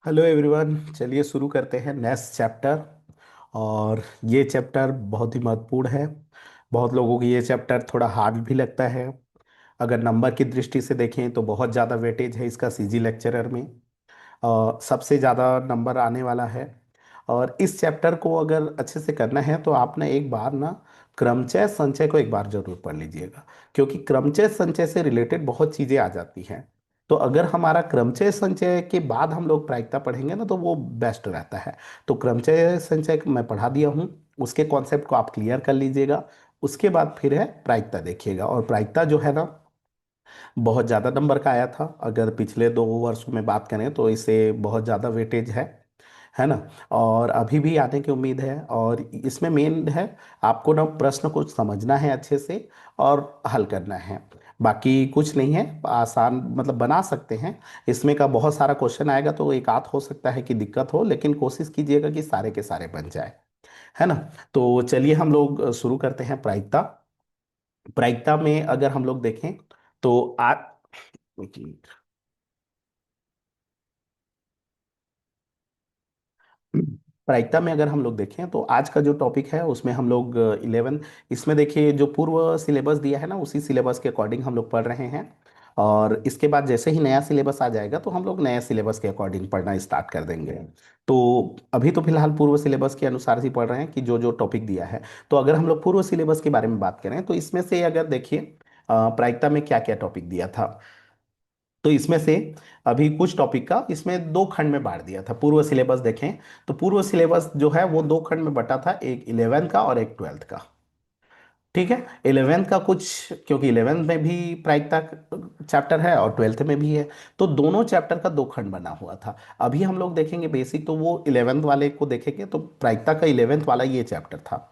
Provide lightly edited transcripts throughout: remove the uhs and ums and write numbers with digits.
Hello everyone, चलिए शुरू करते हैं नेक्स्ट चैप्टर। और ये चैप्टर बहुत ही महत्वपूर्ण है। बहुत लोगों को ये चैप्टर थोड़ा हार्ड भी लगता है। अगर नंबर की दृष्टि से देखें तो बहुत ज़्यादा वेटेज है इसका सीजी लेक्चरर में। सबसे ज़्यादा नंबर आने वाला है। और इस चैप्टर को अगर अच्छे से करना है तो आपने एक बार ना क्रमचय संचय को एक बार जरूर पढ़ लीजिएगा। क्योंकि क्रमचय संचय से रिलेटेड बहुत चीज़ें आ जाती हैं। तो अगर हमारा क्रमचय संचय के बाद हम लोग प्रायिकता पढ़ेंगे ना तो वो बेस्ट रहता है। तो क्रमचय संचय मैं पढ़ा दिया हूँ। उसके कॉन्सेप्ट को आप क्लियर कर लीजिएगा। उसके बाद फिर है प्रायिकता देखिएगा। और प्रायिकता जो है ना बहुत ज़्यादा नंबर का आया था। अगर पिछले 2 वर्षों में बात करें तो इसे बहुत ज़्यादा वेटेज है ना। और अभी भी आने की उम्मीद है। और इसमें मेन है आपको ना प्रश्न को समझना है अच्छे से और हल करना है। बाकी कुछ नहीं है, आसान मतलब बना सकते हैं। इसमें का बहुत सारा क्वेश्चन आएगा तो एक आध हो सकता है कि दिक्कत हो, लेकिन कोशिश कीजिएगा कि सारे के सारे बन जाए। है ना। तो चलिए हम लोग शुरू करते हैं प्रायिकता। प्रायिकता में अगर हम लोग देखें तो एक मिनट। प्रायिकता में अगर हम लोग देखें तो आज का जो टॉपिक है उसमें हम लोग 11। इसमें देखिए जो पूर्व सिलेबस दिया है ना उसी सिलेबस के अकॉर्डिंग हम लोग पढ़ रहे हैं। और इसके बाद जैसे ही नया सिलेबस आ जाएगा तो हम लोग नए सिलेबस के अकॉर्डिंग पढ़ना स्टार्ट कर देंगे। तो अभी तो फिलहाल पूर्व सिलेबस के अनुसार ही पढ़ रहे हैं कि जो जो टॉपिक दिया है। तो अगर हम लोग पूर्व सिलेबस के बारे में बात करें तो इसमें से अगर देखिए प्रायिकता में क्या क्या टॉपिक दिया था। तो इसमें से अभी कुछ टॉपिक का इसमें दो खंड में बांट दिया था। पूर्व सिलेबस देखें तो पूर्व सिलेबस जो है वो दो खंड में बटा था, एक 11th का और एक 12th का। ठीक है। 11th का कुछ, क्योंकि 11th में भी प्रायिकता चैप्टर है और 12th में भी है। तो दोनों चैप्टर का दो खंड बना हुआ था। अभी हम लोग देखेंगे बेसिक, तो वो 11th वाले को देखेंगे तो प्रायिकता का 11th वाला ये चैप्टर था।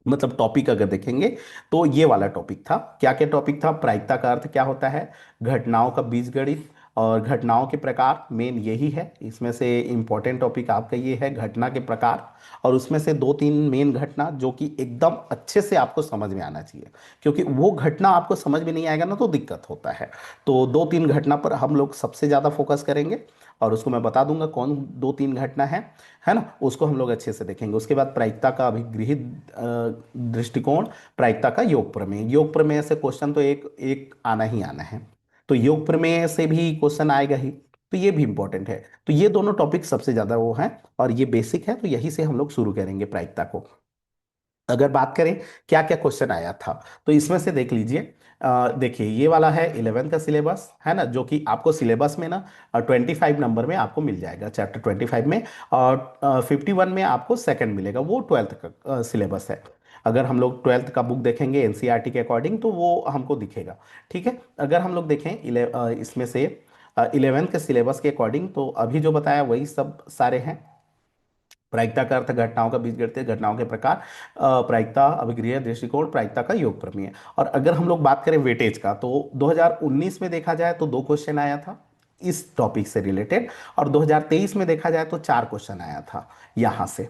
मतलब टॉपिक अगर देखेंगे तो ये वाला टॉपिक था। क्या क्या टॉपिक था? प्रायिकता का अर्थ क्या होता है, घटनाओं का बीजगणित और घटनाओं के प्रकार, मेन यही है। इसमें से इंपॉर्टेंट टॉपिक आपका ये है घटना के प्रकार। और उसमें से दो तीन मेन घटना जो कि एकदम अच्छे से आपको समझ में आना चाहिए। क्योंकि वो घटना आपको समझ में नहीं आएगा ना तो दिक्कत होता है। तो दो तीन घटना पर हम लोग सबसे ज़्यादा फोकस करेंगे। और उसको मैं बता दूंगा कौन दो तीन घटना है ना। उसको हम लोग अच्छे से देखेंगे। उसके बाद प्रायिकता का अभिगृहित दृष्टिकोण, प्रायिकता का योग प्रमेय। योग प्रमेय से क्वेश्चन तो एक एक आना ही आना है। तो योग प्रमेय से भी क्वेश्चन आएगा ही। तो ये भी इंपॉर्टेंट है। तो ये दोनों टॉपिक सबसे ज्यादा वो हैं। और ये बेसिक है तो यही से हम लोग शुरू करेंगे प्रायिकता को। अगर बात करें क्या क्या क्वेश्चन आया था तो इसमें से देख लीजिए। देखिए ये वाला है 11th का सिलेबस, है ना, जो कि आपको सिलेबस में ना 25 नंबर में आपको मिल जाएगा, चैप्टर 25 में। और 51 में आपको सेकंड मिलेगा, वो 12th का सिलेबस है। अगर हम लोग 12th का बुक देखेंगे एनसीईआरटी के अकॉर्डिंग तो वो हमको दिखेगा। ठीक है। अगर हम लोग देखें इसमें से 11th के सिलेबस के अकॉर्डिंग तो अभी जो बताया वही सब सारे हैं। प्रायिकता का अर्थ घटनाओं का बीजगणित, घटनाओं के प्रकार, प्रायिकता अभिक्रिया दृष्टिकोण, प्रायिकता का योग प्रमेय। और अगर हम लोग बात करें वेटेज का तो 2019 में देखा जाए तो दो क्वेश्चन आया था इस टॉपिक से रिलेटेड। और 2023 में देखा जाए तो चार क्वेश्चन आया था यहां से।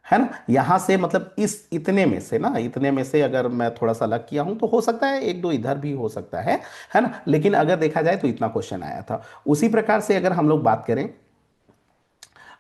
है ना, यहां से मतलब इस इतने में से ना, इतने में से अगर मैं थोड़ा सा अलग किया हूं तो हो सकता है एक दो इधर भी हो सकता है ना। लेकिन अगर देखा जाए तो इतना क्वेश्चन आया था। उसी प्रकार से अगर हम लोग बात करें,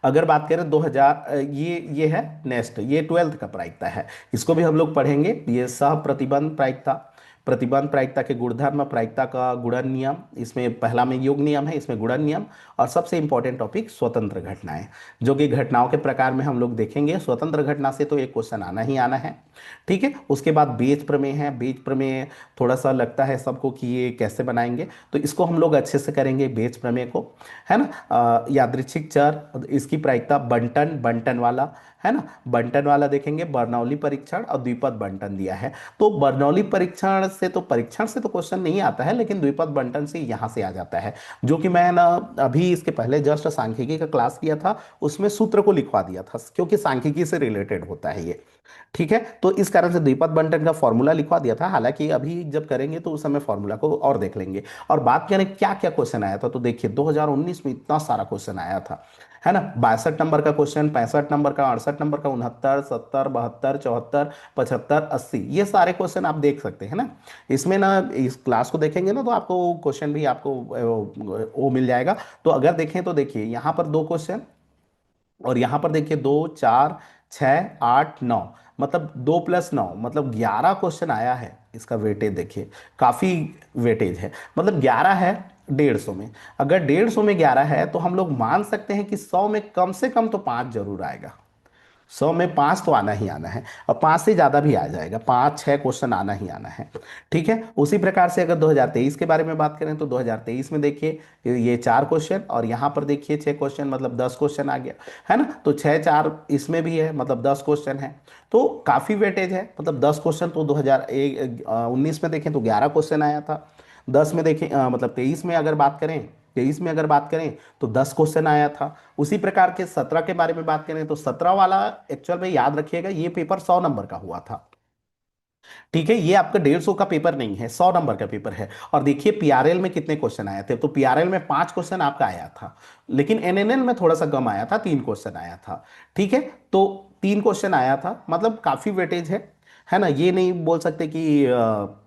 अगर बात करें 2000, ये है नेक्स्ट, ये 12th का प्रायिकता है। इसको भी हम लोग पढ़ेंगे। ये सह प्रतिबंध प्रायिकता, प्रतिबंध प्रायिकता के गुणधर्म, प्रायिकता का गुणन नियम। इसमें पहला में योग नियम है, इसमें गुणन नियम। और सबसे इंपॉर्टेंट टॉपिक स्वतंत्र घटनाएं, जो कि घटनाओं के प्रकार में हम लोग देखेंगे। स्वतंत्र घटना से तो एक क्वेश्चन आना ही आना है। ठीक है। उसके बाद बेज प्रमेय है। बेज प्रमेय थोड़ा सा लगता है सबको कि ये कैसे बनाएंगे, तो इसको हम लोग अच्छे से करेंगे बेज प्रमेय को। है ना। यादृच्छिक चर, इसकी प्रायिकता बंटन, बंटन वाला, है ना। बंटन वाला देखेंगे। बर्नौली परीक्षण और द्विपद बंटन दिया है। तो बर्नौली परीक्षण से तो क्वेश्चन नहीं आता है, लेकिन द्विपद बंटन से यहां से आ जाता है। जो कि मैं ना अभी इसके पहले जस्ट सांख्यिकी का क्लास किया था, उसमें सूत्र को लिखवा दिया था, क्योंकि सांख्यिकी से रिलेटेड होता है ये। ठीक है। तो इस कारण से द्विपद बंटन का फॉर्मूला लिखवा दिया था। हालांकि अभी जब करेंगे तो उस समय फॉर्मूला को और देख लेंगे। और बात करें क्या क्या क्वेश्चन आया था तो देखिए 2019 में इतना सारा क्वेश्चन आया था। है ना। 62 नंबर का क्वेश्चन, 65 नंबर का, 68 नंबर का, 69, 70, 72, 74, 75, 80, ये सारे क्वेश्चन आप देख सकते हैं ना। इसमें ना इस क्लास को देखेंगे ना तो आपको क्वेश्चन भी आपको वो मिल जाएगा। तो अगर देखें तो देखिए यहाँ पर दो क्वेश्चन, और यहां पर देखिए 2 4 6 8 9, मतलब 2 + 9 मतलब 11 क्वेश्चन आया है। इसका वेटेज देखिए, काफी वेटेज है, मतलब 11 है 150 में। अगर 150 में 11 है तो हम लोग मान सकते हैं कि 100 में कम से कम तो 5 जरूर आएगा। 100 में 5 तो आना ही आना है, और 5 से ज्यादा भी आ जाएगा, 5 6 क्वेश्चन आना ही आना है। ठीक है, उसी प्रकार से अगर 2023 के बारे में बात करें तो 2023 में देखिए ये 4 क्वेश्चन, और यहाँ पर देखिए 6 क्वेश्चन, मतलब 10 क्वेश्चन आ गया, है ना। तो 6 4 इसमें भी है, मतलब 10 क्वेश्चन है। तो काफी वेटेज है, मतलब 10 क्वेश्चन तो 2019 में देखें तो 11 क्वेश्चन आया था। 10 में देखें मतलब 23 में अगर बात करें, 23 में अगर बात करें तो 10 क्वेश्चन आया था। उसी प्रकार के 17 के बारे में बात करें तो 17 वाला, एक्चुअल में याद रखिएगा ये पेपर 100 नंबर का हुआ था। ठीक है, ये आपका 150 का पेपर नहीं है, 100 नंबर का पेपर है। और देखिए पीआरएल में कितने क्वेश्चन आए थे, तो पीआरएल में 5 क्वेश्चन आपका आया था, लेकिन एनएनएल में थोड़ा सा कम आया था, 3 क्वेश्चन आया था। ठीक है, तो 3 क्वेश्चन आया था, मतलब काफी वेटेज है ना। ये नहीं बोल सकते कि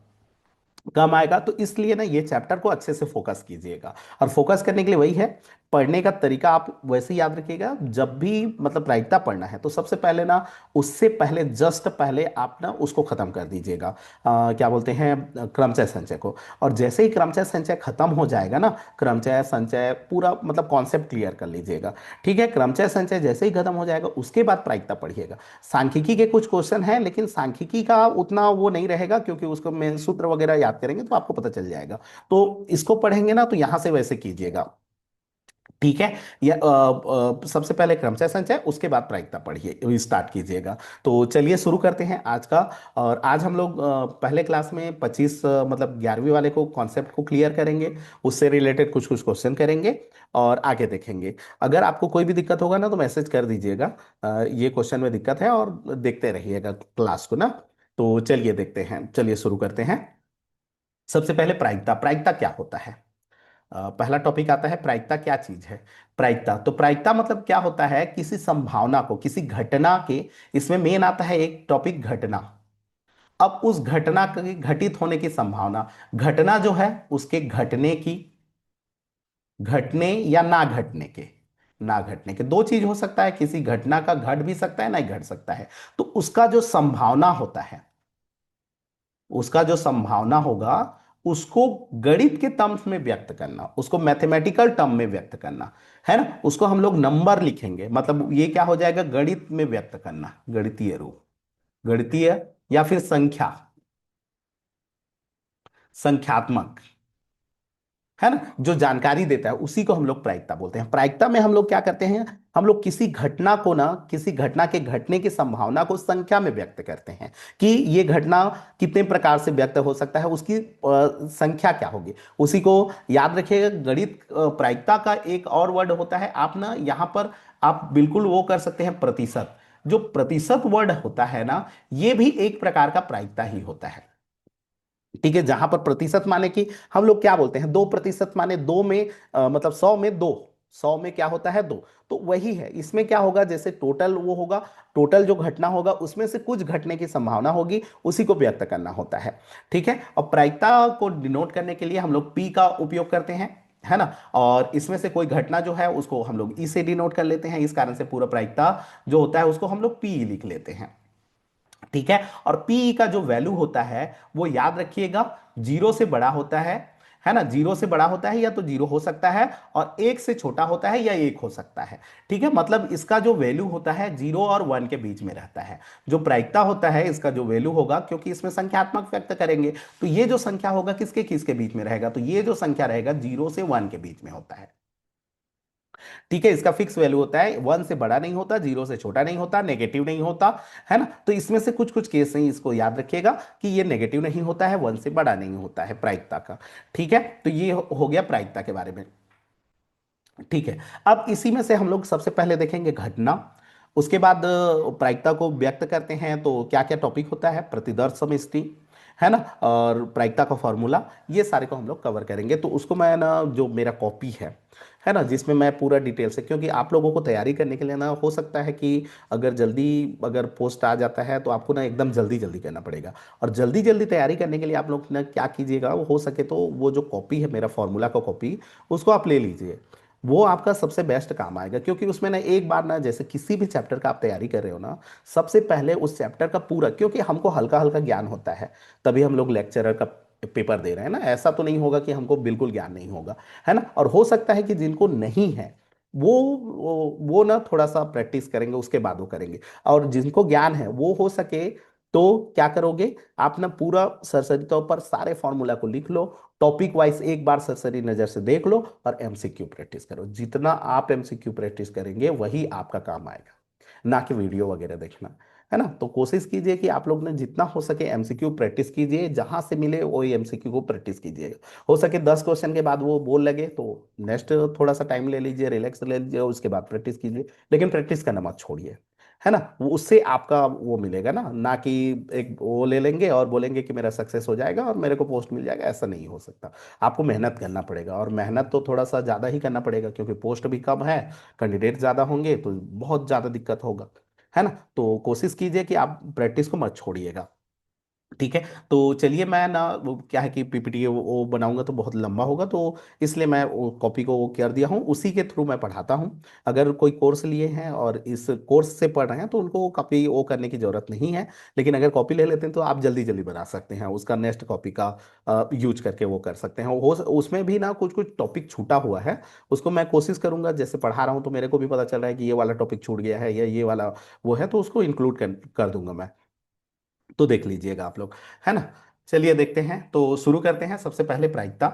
कम आएगा। तो इसलिए ना ये चैप्टर को अच्छे से फोकस कीजिएगा, और फोकस करने के लिए वही है, पढ़ने का तरीका आप वैसे ही याद रखिएगा। जब भी मतलब प्रायिकता पढ़ना है तो सबसे पहले ना, उससे पहले जस्ट पहले आप ना उसको खत्म कर दीजिएगा, क्या बोलते हैं, क्रमचय संचय को। और जैसे ही क्रमचय संचय खत्म हो जाएगा ना, क्रमचय संचय पूरा मतलब कॉन्सेप्ट क्लियर कर लीजिएगा। ठीक है, क्रमचय संचय जैसे ही खत्म हो जाएगा उसके बाद प्रायिकता पढ़िएगा। सांख्यिकी के कुछ क्वेश्चन हैं, लेकिन सांख्यिकी का उतना वो नहीं रहेगा, क्योंकि उसको में सूत्र वगैरह याद करेंगे तो आपको पता चल जाएगा। तो इसको पढ़ेंगे ना तो यहां से वैसे कीजिएगा। ठीक है, या सबसे पहले क्रमचय संचय, उसके बाद प्रायिकता पढ़िए, स्टार्ट कीजिएगा। तो चलिए शुरू करते हैं आज का। और आज हम लोग पहले क्लास में 25 मतलब 11वीं वाले को कॉन्सेप्ट को क्लियर करेंगे, उससे रिलेटेड कुछ कुछ क्वेश्चन करेंगे और आगे देखेंगे। अगर आपको कोई भी दिक्कत होगा ना तो मैसेज कर दीजिएगा, ये क्वेश्चन में दिक्कत है, और देखते रहिएगा क्लास को ना। तो चलिए देखते हैं, चलिए शुरू करते हैं। सबसे पहले प्रायिकता, प्रायिकता क्या होता है। पहला टॉपिक आता है, प्रायिकता क्या चीज है। प्रायिकता, तो प्रायिकता मतलब क्या होता है, किसी संभावना को, किसी घटना के, इसमें मेन आता है एक टॉपिक घटना। अब उस घटना के घटित होने की संभावना, घटना जो है उसके घटने की, घटने या ना घटने के, ना घटने के दो चीज हो सकता है, किसी घटना का घट भी सकता है, नहीं घट सकता है। तो उसका जो संभावना होता है, उसका जो संभावना होगा, उसको गणित के टर्म्स में व्यक्त करना, उसको मैथमेटिकल टर्म में व्यक्त करना, है ना। उसको हम लोग नंबर लिखेंगे, मतलब ये क्या हो जाएगा, गणित में व्यक्त करना, गणितीय रूप, गणितीय, या फिर संख्या, संख्यात्मक, है ना, जो जानकारी देता है उसी को हम लोग प्रायिकता बोलते हैं। प्रायिकता में हम लोग क्या करते हैं, हम लोग किसी घटना को ना, किसी घटना के घटने की संभावना को संख्या में व्यक्त करते हैं, कि ये घटना कितने प्रकार से व्यक्त हो सकता है, उसकी संख्या क्या होगी, उसी को याद रखिएगा। गणित प्रायिकता का एक और वर्ड होता है, आप ना यहाँ पर आप बिल्कुल वो कर सकते हैं, प्रतिशत। जो प्रतिशत वर्ड होता है ना, ये भी एक प्रकार का प्रायिकता ही होता है। ठीक है, जहां पर प्रतिशत माने कि हम लोग क्या बोलते हैं, 2% माने दो में मतलब 100 में 2, 100 में क्या होता है 2। तो वही है, इसमें क्या होगा, जैसे टोटल वो होगा, टोटल जो घटना होगा उसमें से कुछ घटने की संभावना होगी, उसी को व्यक्त करना होता है। ठीक है, और प्रायिकता को डिनोट करने के लिए हम लोग पी का उपयोग करते हैं, है ना। और इसमें से कोई घटना जो है उसको हम लोग ई से डिनोट कर लेते हैं, इस कारण से पूरा प्रायिकता जो होता है उसको हम लोग पी लिख लेते हैं। ठीक है, और पी का जो वैल्यू होता है वो याद रखिएगा, जीरो से बड़ा होता है ना, जीरो से बड़ा होता है, या तो जीरो हो सकता है, और एक से छोटा होता है, या एक हो सकता है। ठीक है, मतलब इसका जो वैल्यू होता है 0 और 1 के बीच में रहता है। जो प्रायिकता होता है इसका जो वैल्यू होगा, क्योंकि इसमें संख्यात्मक व्यक्त करेंगे, तो ये जो संख्या होगा किसके किसके बीच में रहेगा, तो ये जो संख्या रहेगा 0 से 1 के बीच में होता है। ठीक है, इसका फिक्स वैल्यू होता है, 1 से बड़ा नहीं होता, 0 से छोटा नहीं होता, नेगेटिव नहीं होता, है ना। तो इसमें से कुछ कुछ केस नहीं, इसको याद रखिएगा कि ये नेगेटिव नहीं होता है, 1 से बड़ा नहीं होता है प्रायिकता का। ठीक है, तो ये हो गया प्रायिकता के बारे में। ठीक है, अब इसी में से हम लोग सबसे पहले देखेंगे घटना, उसके बाद प्रायिकता को व्यक्त करते हैं तो क्या क्या टॉपिक होता है, प्रतिदर्श समष्टि, है ना, और प्रायिकता का फॉर्मूला, ये सारे को हम लोग कवर करेंगे। तो उसको मैं ना, जो मेरा कॉपी है ना, जिसमें मैं पूरा डिटेल से, क्योंकि आप लोगों को तैयारी करने के लिए ना हो सकता है कि अगर जल्दी अगर पोस्ट आ जाता है तो आपको ना एकदम जल्दी जल्दी करना पड़ेगा। और जल्दी जल्दी तैयारी करने के लिए आप लोग ना क्या कीजिएगा, वो हो सके तो वो जो कॉपी है मेरा फॉर्मूला का कॉपी, उसको आप ले लीजिए। वो आपका सबसे बेस्ट काम आएगा, क्योंकि उसमें ना एक बार ना, जैसे किसी भी चैप्टर का आप तैयारी कर रहे हो ना, सबसे पहले उस चैप्टर का पूरा, क्योंकि हमको हल्का हल्का ज्ञान होता है, तभी हम लोग लेक्चरर का पेपर दे रहे हैं ना। ऐसा तो नहीं होगा कि हमको बिल्कुल ज्ञान नहीं होगा, है ना। और हो सकता है कि जिनको नहीं है वो ना थोड़ा सा प्रैक्टिस करेंगे, उसके बाद वो करेंगे। और जिनको ज्ञान है वो हो सके तो क्या करोगे, आप ना पूरा सरसरी तौर पर सारे फॉर्मूला को लिख लो, टॉपिक वाइज एक बार सरसरी नजर से देख लो, और एमसीक्यू प्रैक्टिस करो। जितना आप एमसीक्यू प्रैक्टिस करेंगे वही आपका काम आएगा, ना कि वीडियो वगैरह देखना, है ना। तो कोशिश कीजिए कि आप लोग ने जितना हो सके एमसीक्यू प्रैक्टिस कीजिए, जहां से मिले वही एमसीक्यू को प्रैक्टिस कीजिए। हो सके 10 क्वेश्चन के बाद वो बोल लगे तो नेक्स्ट थोड़ा सा टाइम ले लीजिए, रिलैक्स ले लीजिए, उसके बाद प्रैक्टिस कीजिए, लेकिन प्रैक्टिस करना मत छोड़िए, है ना। वो उससे आपका वो मिलेगा ना, ना कि एक वो ले लेंगे और बोलेंगे कि मेरा सक्सेस हो जाएगा और मेरे को पोस्ट मिल जाएगा, ऐसा नहीं हो सकता। आपको मेहनत करना पड़ेगा, और मेहनत तो थोड़ा सा ज़्यादा ही करना पड़ेगा, क्योंकि पोस्ट भी कम है, कैंडिडेट ज़्यादा होंगे तो बहुत ज़्यादा दिक्कत होगा, है ना। तो कोशिश कीजिए कि आप प्रैक्टिस को मत छोड़िएगा। ठीक है। तो चलिए, मैं ना वो क्या है कि पीपीटी वो बनाऊंगा तो बहुत लंबा होगा, तो इसलिए मैं वो कॉपी को वो कर दिया हूँ, उसी के थ्रू मैं पढ़ाता हूँ। अगर कोई कोर्स लिए हैं और इस कोर्स से पढ़ रहे हैं तो उनको कॉपी वो करने की जरूरत नहीं है। लेकिन अगर कॉपी ले लेते हैं तो आप जल्दी जल्दी बना सकते हैं, उसका नेक्स्ट कॉपी का यूज करके वो कर सकते हैं। वो उसमें भी ना कुछ कुछ टॉपिक छूटा हुआ है, उसको मैं कोशिश करूंगा, जैसे पढ़ा रहा हूँ तो मेरे को भी पता चल रहा है कि ये वाला टॉपिक छूट गया है या ये वाला वो है, तो उसको इंक्लूड कर दूंगा मैं। तो देख लीजिएगा आप लोग, है ना। चलिए देखते हैं, तो शुरू करते हैं। सबसे पहले प्रायिकता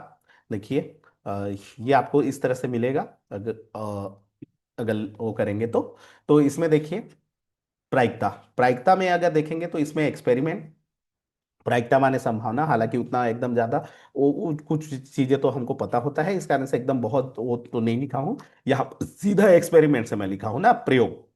देखिए, ये आपको इस तरह से मिलेगा, अगर अगर वो करेंगे तो इसमें देखिए, प्रायिकता प्रायिकता में अगर देखेंगे तो इसमें एक्सपेरिमेंट, प्रायिकता माने संभावना, हालांकि उतना एकदम ज्यादा वो कुछ चीजें तो हमको पता होता है, इस कारण से एकदम बहुत वो तो नहीं लिखा हूं। यहाँ पर सीधा एक्सपेरिमेंट से मैं लिखा हूं ना, प्रयोग।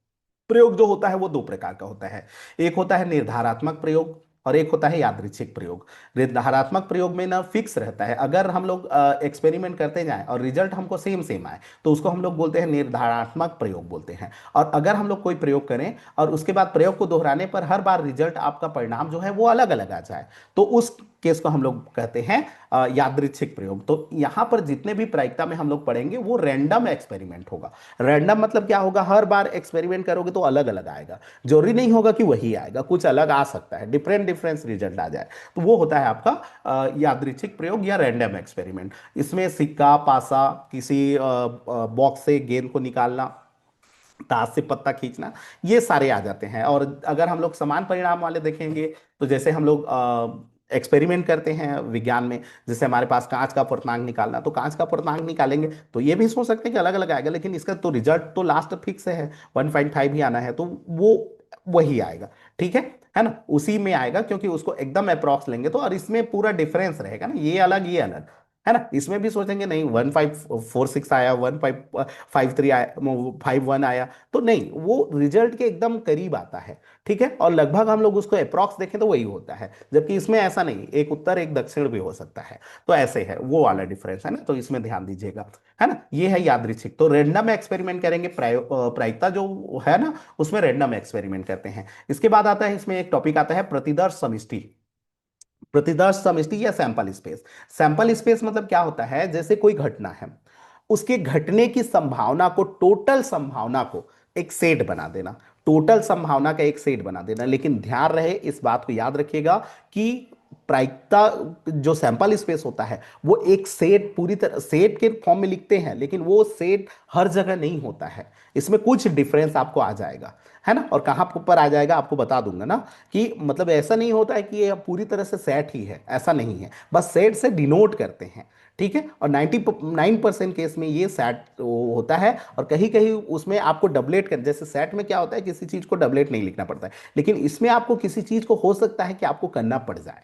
प्रयोग जो होता है वो दो प्रकार का होता है, एक होता है निर्धारात्मक प्रयोग और एक होता है यादृच्छिक प्रयोग। निर्धारात्मक प्रयोग में ना फिक्स रहता है, अगर हम लोग एक्सपेरिमेंट करते जाएं और रिजल्ट हमको सेम सेम आए तो उसको हम लोग बोलते हैं निर्धारात्मक प्रयोग बोलते हैं। और अगर हम लोग कोई प्रयोग करें और उसके बाद प्रयोग को दोहराने पर हर बार रिजल्ट आपका परिणाम जो है वो अलग अलग आ जाए, तो उस केस को हम लोग कहते हैं यादृच्छिक प्रयोग। तो यहां पर जितने भी प्रायिकता में हम लोग पढ़ेंगे वो रैंडम एक्सपेरिमेंट होगा। रैंडम मतलब क्या होगा, हर बार एक्सपेरिमेंट करोगे तो अलग अलग आएगा, जरूरी नहीं होगा कि वही आएगा, कुछ अलग आ सकता है, डिफरेंट डिफरेंस रिजल्ट आ जाए। तो वो होता है आपका यादृच्छिक प्रयोग या रैंडम एक्सपेरिमेंट। इसमें सिक्का पासा, किसी बॉक्स से गेंद को निकालना, ताश से पत्ता खींचना, ये सारे आ जाते हैं। और अगर हम लोग समान परिणाम वाले देखेंगे, तो जैसे हम लोग एक्सपेरिमेंट करते हैं विज्ञान में, जैसे हमारे पास कांच का पूर्णांक निकालना, तो कांच का पूर्णांक निकालेंगे तो ये भी सोच सकते हैं कि अलग अलग आएगा, लेकिन इसका तो रिजल्ट तो लास्ट फिक्स है, 1.5 ही आना है, तो वो वही आएगा। ठीक है ना, उसी में आएगा, क्योंकि उसको एकदम अप्रॉक्स लेंगे तो, और इसमें पूरा डिफरेंस रहेगा ना, ये अलग ये अलग, है ना। इसमें भी सोचेंगे नहीं 1546 आया, 1553 आया, 51 आया, तो नहीं, वो रिजल्ट के एकदम करीब आता है। ठीक है, और लगभग हम लोग उसको अप्रॉक्स देखें तो वही होता है, जबकि इसमें ऐसा नहीं, एक उत्तर एक दक्षिण भी हो सकता है। तो ऐसे है, वो वाला डिफरेंस है ना, तो इसमें ध्यान दीजिएगा, है ना। ये है यादृच्छिक। तो रैंडम एक्सपेरिमेंट करेंगे, प्रायिकता जो है ना, उसमें रैंडम एक्सपेरिमेंट करते हैं। इसके बाद आता है, इसमें एक टॉपिक आता है प्रतिदर्श समष्टि। प्रतिदर्श समष्टि या सैंपल स्पेस। सैंपल स्पेस मतलब क्या होता है, जैसे कोई घटना है, उसके घटने की संभावना को, टोटल संभावना को एक सेट बना देना, टोटल संभावना का एक सेट बना देना। लेकिन ध्यान रहे, इस बात को याद रखिएगा कि प्रायिकता जो सैंपल स्पेस होता है वो एक सेट, पूरी तरह सेट के फॉर्म में लिखते हैं, लेकिन वो सेट हर जगह नहीं होता है, इसमें कुछ डिफरेंस आपको आ जाएगा, है ना। और कहां पर आ जाएगा आपको बता दूंगा ना, कि मतलब ऐसा नहीं होता है कि ये पूरी तरह से सेट ही है, ऐसा नहीं है, बस सेट से डिनोट करते हैं। ठीक है, और 99% केस में ये सेट होता है, और कहीं कहीं उसमें आपको डबलेट कर, जैसे सेट में क्या होता है, किसी चीज को डबलेट नहीं लिखना पड़ता है, लेकिन इसमें आपको किसी चीज को हो सकता है कि आपको करना पड़ जाए।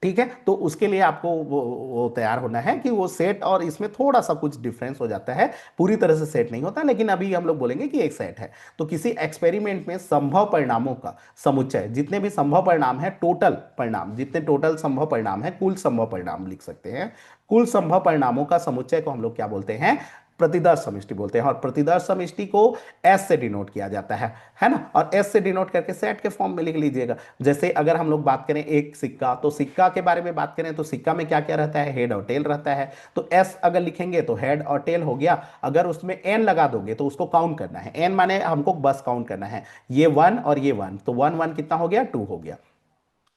ठीक है, तो उसके लिए आपको वो तैयार होना है कि वो सेट, और इसमें थोड़ा सा कुछ डिफरेंस हो जाता है, पूरी तरह से सेट नहीं होता, लेकिन अभी हम लोग बोलेंगे कि एक सेट है। तो किसी एक्सपेरिमेंट में संभव परिणामों का समुच्चय, जितने भी संभव परिणाम है, टोटल परिणाम, जितने टोटल संभव परिणाम है, कुल संभव परिणाम लिख सकते हैं, कुल संभव परिणामों का समुच्चय को हम लोग क्या बोलते हैं, प्रतिदर्श समष्टि बोलते हैं। और प्रतिदर्श समष्टि को एस से डिनोट किया जाता है ना, और एस से डिनोट करके सेट के फॉर्म में लिख लीजिएगा। जैसे अगर हम लोग बात करें एक सिक्का, तो सिक्का के बारे में बात करें तो सिक्का में क्या क्या रहता है, हेड और टेल रहता है। तो एस अगर लिखेंगे तो हेड और टेल हो गया। अगर उसमें एन लगा दोगे तो उसको काउंट करना है, एन माने हमको बस काउंट करना है, ये वन और ये वन, तो वन वन कितना हो गया, टू हो गया।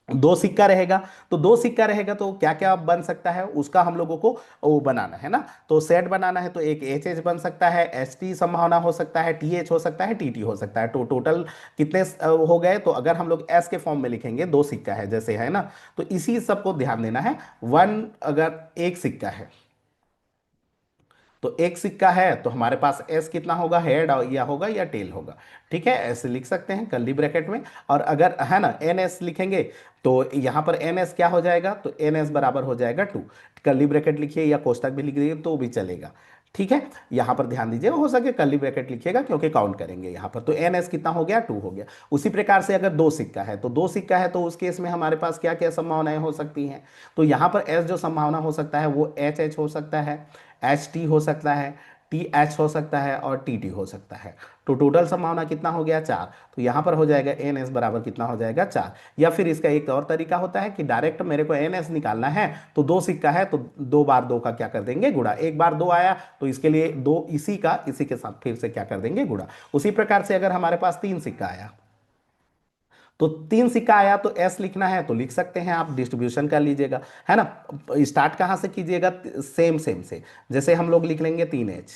दो सिक्का रहेगा, तो दो सिक्का रहेगा तो क्या क्या बन सकता है उसका हम लोगों को वो बनाना है ना। तो सेट बनाना है, तो एक एच एच बन सकता है, एस टी संभावना हो सकता है, टी एच हो सकता है, टी टी हो सकता है। तो टोटल कितने हो गए, तो अगर हम लोग एस के फॉर्म में लिखेंगे, दो सिक्का है जैसे है ना, तो इसी सबको ध्यान देना है। वन, अगर एक सिक्का है, तो एक सिक्का है तो हमारे पास एस कितना होगा, हेड या होगा या टेल होगा। ठीक है, ऐसे लिख सकते हैं कर्ली ब्रैकेट में। और अगर है ना एन एस लिखेंगे, तो यहां पर एन एस क्या हो जाएगा, तो एन एस बराबर हो जाएगा टू। कर्ली ब्रैकेट लिखिए या कोष्टक भी लिख दीजिए तो भी चलेगा। ठीक है, यहां पर ध्यान दीजिए, हो सके कर्ली ब्रैकेट लिखिएगा क्योंकि काउंट करेंगे यहां पर। तो एन एस कितना हो गया, टू हो गया। उसी प्रकार से अगर दो सिक्का है, तो दो सिक्का है तो उस केस में हमारे पास क्या क्या संभावनाएं हो सकती हैं। तो यहां पर एस जो संभावना हो सकता है वो एच एच हो सकता है, एच टी हो सकता है, टी एच हो सकता है, और टी टी हो सकता है। तो टोटल संभावना कितना हो गया, चार। तो यहां पर हो जाएगा एन एस बराबर कितना हो जाएगा, चार। या फिर इसका एक और तरीका होता है कि डायरेक्ट मेरे को एन एस निकालना है, तो दो सिक्का है तो दो बार दो का क्या कर देंगे, गुणा। एक बार दो आया तो इसके लिए दो इसी का इसी के साथ फिर से क्या कर देंगे, गुणा। उसी प्रकार से अगर हमारे पास तीन सिक्का आया, तो तीन सिक्का आया तो एस लिखना है तो लिख सकते हैं, आप डिस्ट्रीब्यूशन कर लीजिएगा, है ना। स्टार्ट कहां से कीजिएगा, सेम सेम से। जैसे हम लोग लिख लेंगे तीन एच।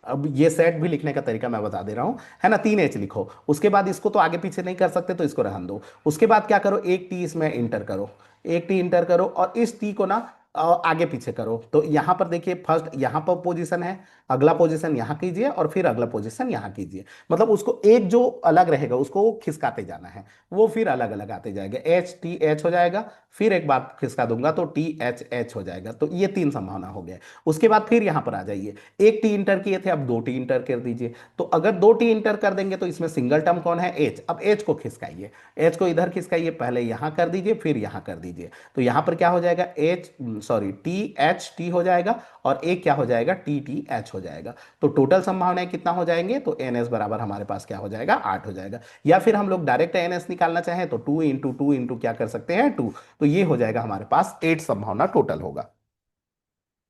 अब ये सेट भी लिखने का तरीका मैं बता दे रहा हूं, है ना। तीन एच लिखो, उसके बाद इसको तो आगे पीछे नहीं कर सकते तो इसको रहन दो। उसके बाद क्या करो, एक टी इसमें इंटर करो, एक टी इंटर करो, और इस टी को ना आगे पीछे करो। तो यहां पर देखिए, फर्स्ट यहां पर पोजीशन है, अगला पोजीशन यहां कीजिए, और फिर अगला पोजीशन यहां कीजिए। मतलब उसको एक जो अलग रहेगा उसको वो खिसकाते जाना है, वो फिर अलग अलग आते जाएगा, एच टी एच हो जाएगा। फिर एक बार खिसका दूंगा तो टी एच एच हो जाएगा। तो ये तीन संभावना हो गया। उसके बाद फिर यहां पर आ जाइए, एक टी इंटर किए थे, अब दो टी इंटर कर दीजिए। तो अगर दो टी इंटर कर देंगे तो इसमें सिंगल टर्म कौन है, एच। अब एच को खिसकाइए, एच को इधर खिसकाइए, पहले यहां कर दीजिए फिर यहां कर दीजिए। तो यहां पर क्या हो जाएगा, H sorry T H T हो जाएगा, और एक क्या हो जाएगा, टी टी एच हो जाएगा। तो टोटल संभावनाएं कितना हो जाएंगे, तो एन एस बराबर हमारे पास क्या हो जाएगा, आठ हो जाएगा। या फिर हम लोग डायरेक्ट एन एस निकालना चाहें तो टू इंटू क्या कर सकते हैं, टू। तो ये हो जाएगा हमारे पास एट संभावना टोटल होगा।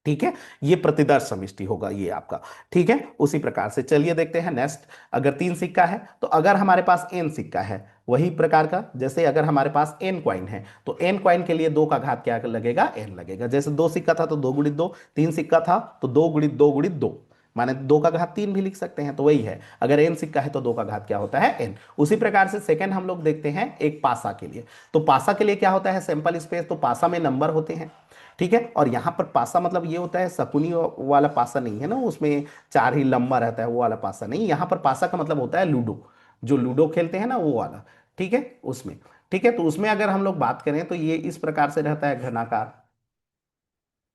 ठीक है, ये प्रतिदर्श समष्टि होगा ये आपका। ठीक है, उसी प्रकार से चलिए देखते हैं नेक्स्ट। अगर तीन सिक्का है, तो अगर हमारे पास एन सिक्का है, वही प्रकार का, जैसे अगर हमारे पास एन क्वाइन है, तो एन क्वाइन के लिए दो का घात क्या लगेगा, एन लगेगा। जैसे दो सिक्का था तो दो गुणित दो, तीन सिक्का था तो दो गुणित दो, माने दो का घात तीन भी लिख सकते हैं। तो वही है, अगर एन सिक्का है तो दो का घात क्या होता है, एन। उसी प्रकार से सेकंड हम लोग देखते हैं एक पासा के लिए। तो पासा के लिए क्या होता है, सैंपल स्पेस। तो पासा में नंबर होते हैं, ठीक है। और यहाँ पर पासा मतलब ये होता है शकुनी वाला पासा नहीं है ना, उसमें चार ही लंबा रहता है वो वाला पासा नहीं। यहाँ पर पासा का मतलब होता है लूडो, जो लूडो खेलते हैं ना वो वाला। ठीक है, उसमें। ठीक है, तो उसमें अगर हम लोग बात करें तो ये इस प्रकार से रहता है, घनाकार।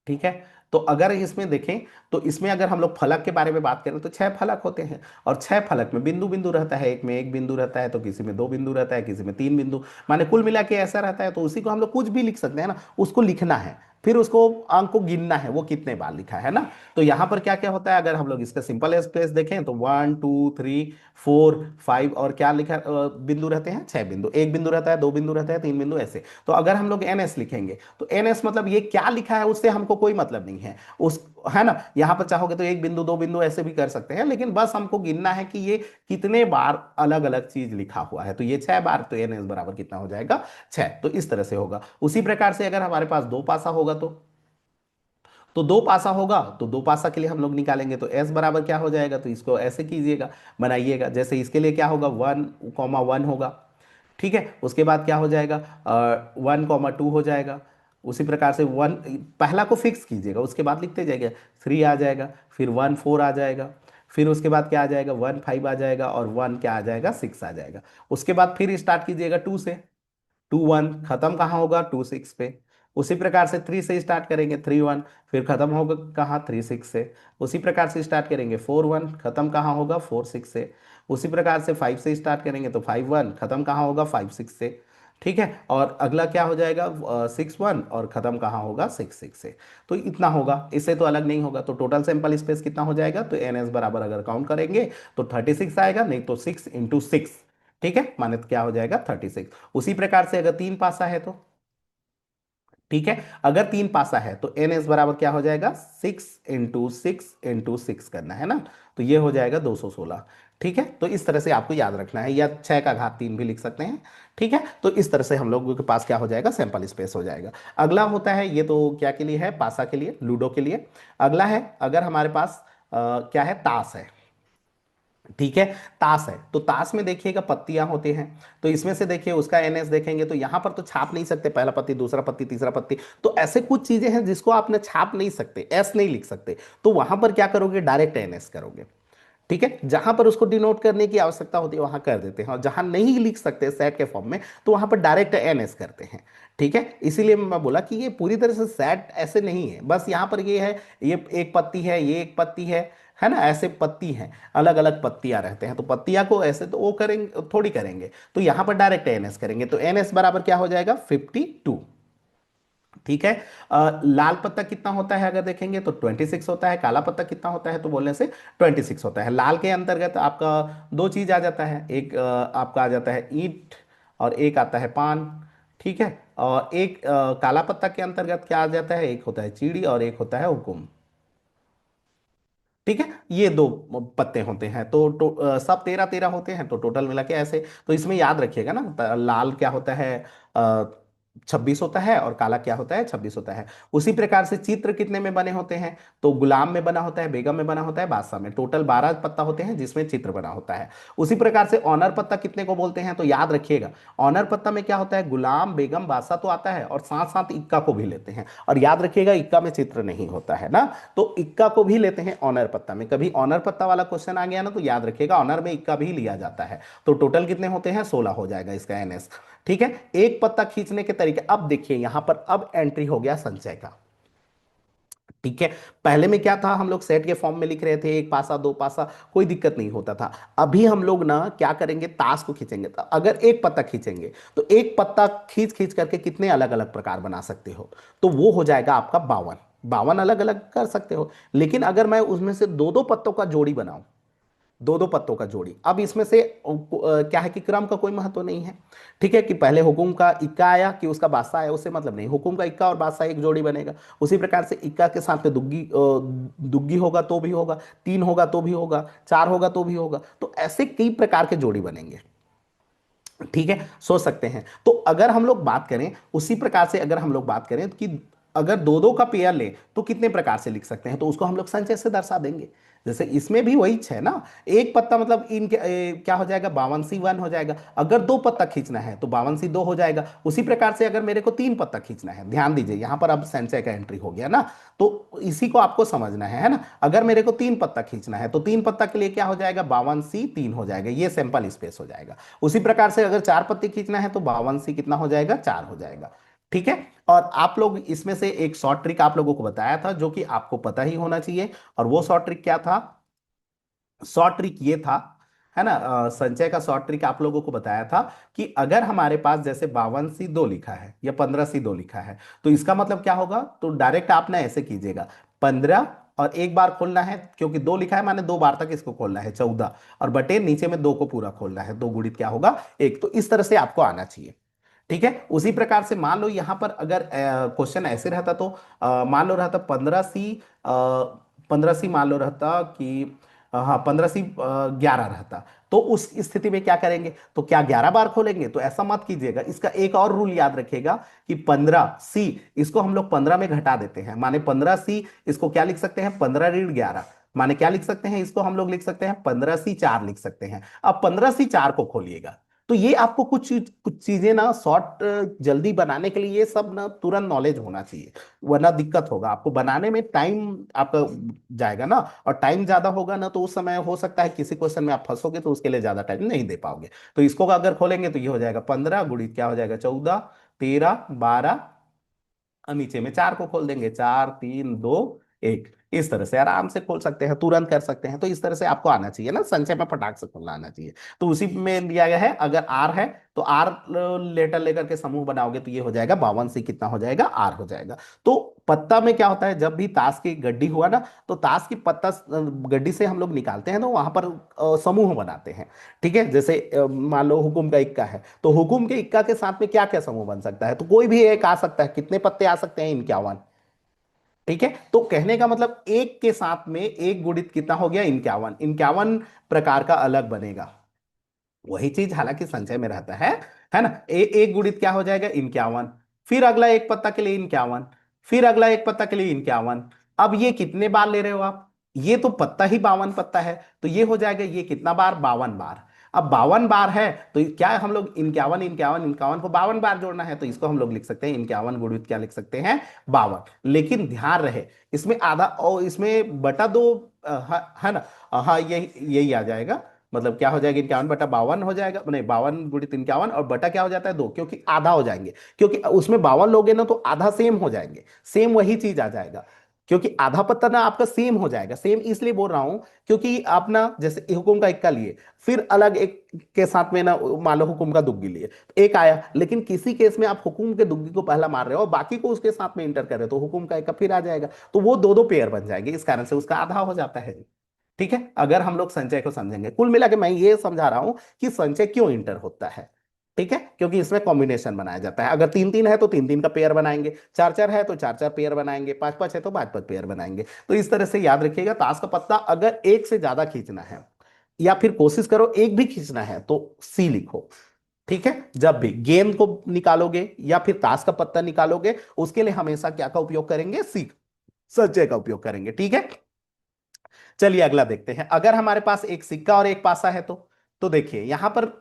ठीक है, तो अगर इसमें देखें, तो इसमें अगर हम लोग फलक के बारे में बात करें तो छह फलक होते हैं, और छह फलक में बिंदु बिंदु रहता है, एक में एक बिंदु रहता है, तो किसी में दो बिंदु रहता है, किसी में तीन बिंदु। माने कुल मिला के ऐसा रहता है। तो उसी को हम लोग कुछ भी लिख सकते हैं ना, उसको लिखना है, फिर उसको अंक को गिनना है वो कितने बार लिखा है ना। तो यहाँ पर क्या क्या होता है, अगर हम लोग इसका सिंपल स्पेस देखें तो one two three four five, और क्या लिखा बिंदु रहते हैं, छह बिंदु। एक बिंदु रहता है, दो बिंदु रहता है, तीन बिंदु, ऐसे। तो अगर हम लोग एन एस लिखेंगे, तो एन एस मतलब ये क्या लिखा है उससे हमको कोई मतलब नहीं है उस, है ना। यहां पर चाहोगे तो एक बिंदु दो बिंदु ऐसे भी कर सकते हैं, लेकिन बस हमको गिनना है कि ये कितने बार अलग अलग चीज लिखा हुआ है। तो ये छह बार, तो एन एस बराबर कितना हो जाएगा, छह। तो इस तरह से होगा। उसी प्रकार से अगर हमारे पास दो पासा होगा, तो दो पासा होगा, तो दो पासा के लिए हम लोग निकालेंगे तो एस बराबर क्या हो जाएगा, तो इसको ऐसे कीजिएगा, बनाइएगा। जैसे इसके लिए क्या होगा, वन कॉमा वन होगा। ठीक है, उसके बाद क्या हो जाएगा, वन कॉमा टू हो जाएगा। उसी प्रकार से वन, पहला को फिक्स कीजिएगा, उसके बाद लिखते जाइएगा। थ्री आ जाएगा, फिर वन फोर आ जाएगा, फिर उसके बाद क्या आ जाएगा, वन फाइव आ जाएगा, और वन क्या आ जाएगा, सिक्स आ जाएगा। उसके बाद फिर स्टार्ट कीजिएगा टू से, 2 1 खत्म कहाँ होगा 2 6 पे। उसी प्रकार से 3 से स्टार्ट करेंगे 3 1, फिर खत्म होगा कहाँ 3 6 से। उसी प्रकार से स्टार्ट करेंगे 4 1, खत्म कहाँ होगा 4 6 से। उसी प्रकार से 5 से स्टार्ट करेंगे तो 5 1, खत्म कहाँ होगा 5 6 से। ठीक है, और अगला क्या हो जाएगा 6 1, और खत्म कहाँ होगा 6 6 से। तो इतना होगा, इससे तो अलग नहीं होगा। तो टोटल सैंपल स्पेस कितना हो जाएगा, तो एन एस बराबर अगर काउंट करेंगे तो 36 आएगा, नहीं तो 6 × 6। ठीक है, माने तो क्या हो जाएगा 36। उसी प्रकार से अगर 3 पासा है तो, ठीक है, अगर 3 पासा है तो एन एस बराबर क्या हो जाएगा 6 × 6 × 6 करना है ना, तो ये हो जाएगा 216। ठीक है, तो इस तरह से आपको याद रखना है, या 6 का घात 3 भी लिख सकते हैं। ठीक है, तो इस तरह से हम लोगों के पास क्या हो जाएगा सैंपल स्पेस हो जाएगा। अगला होता है, ये तो क्या के लिए है, पासा के लिए, लूडो के लिए। अगला है अगर हमारे पास क्या है, ताश है। ठीक है, ताश है, तो ताश में देखिएगा पत्तियां होती हैं। तो इसमें से देखिए उसका एनएस देखेंगे तो यहां पर तो छाप नहीं सकते, पहला पत्ती दूसरा पत्ती तीसरा पत्ती। तो ऐसे कुछ चीजें हैं जिसको आपने छाप नहीं सकते, एस नहीं लिख सकते। तो वहां पर क्या करोगे, डायरेक्ट एनएस करोगे। ठीक है, जहां पर उसको डिनोट करने की आवश्यकता होती है वहां कर देते हैं, और जहां नहीं लिख सकते सेट के फॉर्म में तो वहां पर डायरेक्ट एनएस करते हैं। ठीक है, इसीलिए मैं बोला कि ये पूरी तरह से सेट ऐसे नहीं है, बस यहां पर ये है, ये एक पत्ती है, ये एक पत्ती है ना, ऐसे पत्ती हैं, अलग अलग पत्तियां रहते हैं, तो पत्तियां को ऐसे तो वो करेंगे थोड़ी करेंगे, तो यहां पर डायरेक्ट एनएस करेंगे, तो एनएस बराबर क्या हो जाएगा 52। ठीक है, लाल पत्ता कितना होता है अगर देखेंगे तो 26 होता है, काला पत्ता कितना होता है तो बोलने से 26 होता है। लाल के अंतर्गत आपका दो चीज आ जाता है, एक आपका आ जाता है ईंट, और एक आता है पान। ठीक है, और एक काला पत्ता के अंतर्गत क्या आ जाता है, एक होता है चीड़ी और एक होता है हुकुम। ठीक है, ये दो पत्ते होते हैं, सब 13 13 होते हैं, तो टोटल मिला के ऐसे। तो इसमें याद रखिएगा ना, लाल क्या होता है 26 होता है, और काला क्या होता है 26 होता है। उसी प्रकार से चित्र कितने में बने होते हैं, तो गुलाम में बना होता है, बेगम में बना होता है, बादशाह में, टोटल 12 पत्ता होते हैं जिसमें चित्र बना होता है। उसी प्रकार से ऑनर पत्ता कितने को बोलते हैं, तो याद रखिएगा ऑनर पत्ता में क्या होता है, गुलाम बेगम बादशाह तो आता है, और साथ साथ इक्का को भी लेते हैं, और याद रखिएगा इक्का में चित्र नहीं होता है ना, तो इक्का को भी लेते हैं ऑनर पत्ता में। कभी ऑनर पत्ता वाला क्वेश्चन आ गया ना, तो याद रखिएगा ऑनर में इक्का भी लिया जाता है। तो टोटल कितने होते हैं 16 हो जाएगा इसका एनएस। ठीक है, एक पत्ता खींचने के तरीके, अब देखिए यहां पर अब एंट्री हो गया संचय का। ठीक है, पहले में क्या था, हम लोग सेट के फॉर्म में लिख रहे थे, एक पासा दो पासा, कोई दिक्कत नहीं होता था। अभी हम लोग ना क्या करेंगे, ताश को खींचेंगे, तो अगर एक पत्ता खींचेंगे तो एक पत्ता खींच खींच करके कितने अलग अलग प्रकार बना सकते हो, तो वो हो जाएगा आपका 52। 52 अलग अलग कर सकते हो, लेकिन अगर मैं उसमें से दो दो पत्तों का जोड़ी बनाऊं, दो दो पत्तों का जोड़ी, अब इसमें से क्या है कि क्रम का कोई महत्व नहीं है। ठीक है, कि पहले हुकुम का इक्का आया कि उसका बादशाह आया, उससे मतलब नहीं, हुकुम का इक्का और बादशाह एक जोड़ी बनेगा। उसी प्रकार से इक्का के साथ में दुग्गी दुग्गी होगा तो भी होगा, तीन होगा तो भी होगा, चार होगा तो भी होगा, तो ऐसे कई प्रकार के जोड़ी बनेंगे। ठीक है, सोच सकते हैं। तो अगर हम लोग बात करें उसी प्रकार से, अगर हम लोग बात करें कि अगर दो दो का पेयर ले तो कितने प्रकार से लिख सकते हैं, तो उसको हम लोग संचय से दर्शा देंगे। जैसे इसमें भी वही है ना, एक पत्ता मतलब क्या हो जाएगा 52C1 हो जाएगा। अगर दो पत्ता खींचना है तो 52C2 हो जाएगा। उसी प्रकार से अगर मेरे को तीन पत्ता खींचना है, ध्यान दीजिए यहां पर अब संचय का एंट्री हो गया ना, तो इसी को आपको समझना है ना। अगर मेरे को तीन पत्ता खींचना है तो तीन पत्ता के लिए क्या हो जाएगा 52C3 हो जाएगा, ये सैंपल स्पेस हो जाएगा। उसी प्रकार से अगर चार पत्ती खींचना है तो 52C कितना हो जाएगा 4 हो जाएगा। ठीक है, और आप लोग इसमें से एक शॉर्ट ट्रिक आप लोगों को बताया था जो कि आपको पता ही होना चाहिए, और वो शॉर्ट ट्रिक क्या था, शॉर्ट ट्रिक ये था, है ना, संचय का शॉर्ट ट्रिक आप लोगों को बताया था कि अगर हमारे पास जैसे 52C2 लिखा है या 15C2 लिखा है, तो इसका मतलब क्या होगा, तो डायरेक्ट आपने ऐसे कीजिएगा 15, और एक बार खोलना है क्योंकि दो लिखा है, माने दो बार तक इसको खोलना है 14, और बटे नीचे में दो को पूरा खोलना है, दो गुणित क्या होगा एक, तो इस तरह से आपको आना चाहिए। ठीक है, उसी प्रकार से मान लो यहां पर अगर क्वेश्चन ऐसे रहता तो मान लो रहता 15C मान लो रहता कि हाँ 15C 11 रहता, तो उस स्थिति में क्या करेंगे, तो क्या 11 बार खोलेंगे, तो ऐसा मत कीजिएगा। इसका एक और रूल याद रखिएगा कि 15C इसको हम लोग 15 में घटा देते हैं, माने 15C इसको क्या लिख सकते हैं 15 ऋण 11, माने क्या लिख सकते हैं, इसको हम लोग लिख सकते हैं 15C4 लिख सकते हैं। अब 15C4 को खोलिएगा, तो ये आपको कुछ चीजें ना शॉर्ट जल्दी बनाने के लिए ये सब ना तुरंत नॉलेज होना चाहिए, वरना दिक्कत होगा आपको बनाने में, टाइम आपका जाएगा ना। और टाइम ज्यादा होगा ना तो उस समय हो सकता है किसी क्वेश्चन में आप फंसोगे तो उसके लिए ज्यादा टाइम नहीं दे पाओगे। तो इसको अगर खोलेंगे तो ये हो जाएगा 15 गुणित क्या हो जाएगा 14, 13, 12, और नीचे में 4 को खोल देंगे, 4, 3, 2, 1। इस तरह से आराम से खोल सकते हैं, तुरंत कर सकते हैं। तो इस तरह से आपको आना चाहिए ना, संचय में फटाक से खोलना आना चाहिए। तो उसी में दिया गया है, अगर आर है तो आर लेटर लेकर के समूह बनाओगे तो ये हो जाएगा 52 से कितना हो जाएगा, आर हो जाएगा। तो पत्ता में क्या होता है, जब भी ताश की गड्डी हुआ ना, तो ताश की पत्ता गड्डी से हम लोग निकालते हैं तो वहां पर समूह बनाते हैं। ठीक है, जैसे मान लो हुकुम का इक्का है, तो हुकुम के इक्का के साथ में क्या क्या समूह बन सकता है, तो कोई भी एक आ सकता है। कितने पत्ते आ सकते हैं, 51। ठीक है, तो कहने का मतलब एक के साथ में एक गुणित कितना हो गया, 51, 51 प्रकार का अलग बनेगा। वही चीज हालांकि संचय में रहता है ना। एक गुणित क्या हो जाएगा, 51। फिर अगला एक पत्ता के लिए 51, फिर अगला एक पत्ता के लिए 51। अब ये कितने बार ले रहे हो आप, ये तो पत्ता ही 52 पत्ता है, तो ये हो जाएगा ये कितना बार, 52 बार। अब 52 बार है तो क्या हम लोग 51, 51, 51 को 52 बार जोड़ना है, तो इसको हम लोग लिख सकते हैं 51 गुणित क्या लिख सकते हैं, 52। लेकिन ध्यान रहे, इसमें आधा और इसमें बटा दो है ना। हाँ यही यही आ जाएगा, मतलब क्या हो जाएगा, 51/52 हो जाएगा, नहीं 52 गुणित 51, और बटा क्या हो जाता है 2, क्योंकि आधा हो जाएंगे। क्योंकि उसमें 52 लोगे ना तो आधा सेम हो जाएंगे, सेम वही चीज आ जाएगा। क्योंकि आधा पत्ता ना आपका सेम हो जाएगा, सेम इसलिए बोल रहा हूं क्योंकि आप ना जैसे हुकुम का इक्का लिए, फिर अलग एक के साथ में ना मान लो हुकुम का दुग्गी लिए, तो एक आया। लेकिन किसी केस में आप हुकुम के दुग्गी को पहला मार रहे हो और बाकी को उसके साथ में इंटर कर रहे हो, तो हुकुम का इक्का फिर आ जाएगा, तो वो दो दो पेयर बन जाएंगे, इस कारण से उसका आधा हो जाता है। ठीक है, अगर हम लोग संचय को समझेंगे, कुल मिला के मैं ये समझा रहा हूं कि संचय क्यों इंटर होता है। ठीक है, क्योंकि इसमें कॉम्बिनेशन बनाया जाता है। अगर तीन तीन है तो तीन तीन का पेयर बनाएंगे, चार चार है तो चार चार पेयर बनाएंगे, पांच पांच है तो पांच पांच पेयर बनाएंगे। तो इस तरह से याद रखिएगा, ताश का पत्ता अगर एक से ज्यादा खींचना है, या फिर कोशिश करो एक भी खींचना है, तो सी लिखो। ठीक है, जब भी गेंद को निकालोगे या फिर ताश का पत्ता निकालोगे, उसके लिए हमेशा क्या का उपयोग करेंगे, सी, संचय का उपयोग करेंगे। ठीक है, चलिए अगला देखते हैं। अगर हमारे पास एक सिक्का और एक पासा है तो देखिए यहां पर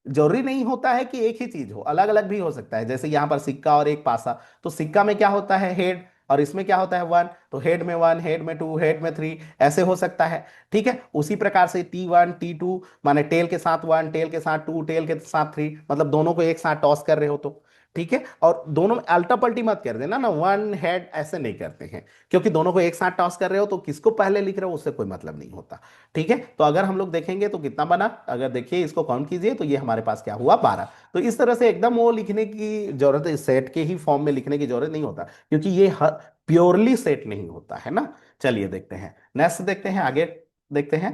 जरूरी नहीं होता है कि एक ही चीज हो, अलग अलग भी हो सकता है। जैसे यहां पर सिक्का और एक पासा, तो सिक्का में क्या होता है, हेड, और इसमें क्या होता है, वन, तो हेड में वन, हेड में टू, हेड में थ्री, ऐसे हो सकता है। ठीक है, उसी प्रकार से T1 T2 माने टेल के साथ वन, टेल के साथ टू, टेल के साथ थ्री, मतलब दोनों को एक साथ टॉस कर रहे हो तो। ठीक है, और दोनों में अल्टा पल्टी मत कर देना ना, वन हेड ऐसे नहीं करते हैं, क्योंकि दोनों को एक साथ टॉस कर रहे हो तो किसको पहले लिख रहे हो उससे कोई मतलब नहीं होता। ठीक है, तो अगर हम लोग देखेंगे तो कितना बना, अगर देखिए इसको काउंट कीजिए तो ये हमारे पास क्या हुआ, 12। तो इस तरह से एकदम वो लिखने की जरूरत है, सेट के ही फॉर्म में लिखने की जरूरत नहीं होता, क्योंकि ये प्योरली सेट नहीं होता है ना। चलिए देखते हैं, नेक्स्ट देखते हैं, आगे देखते हैं।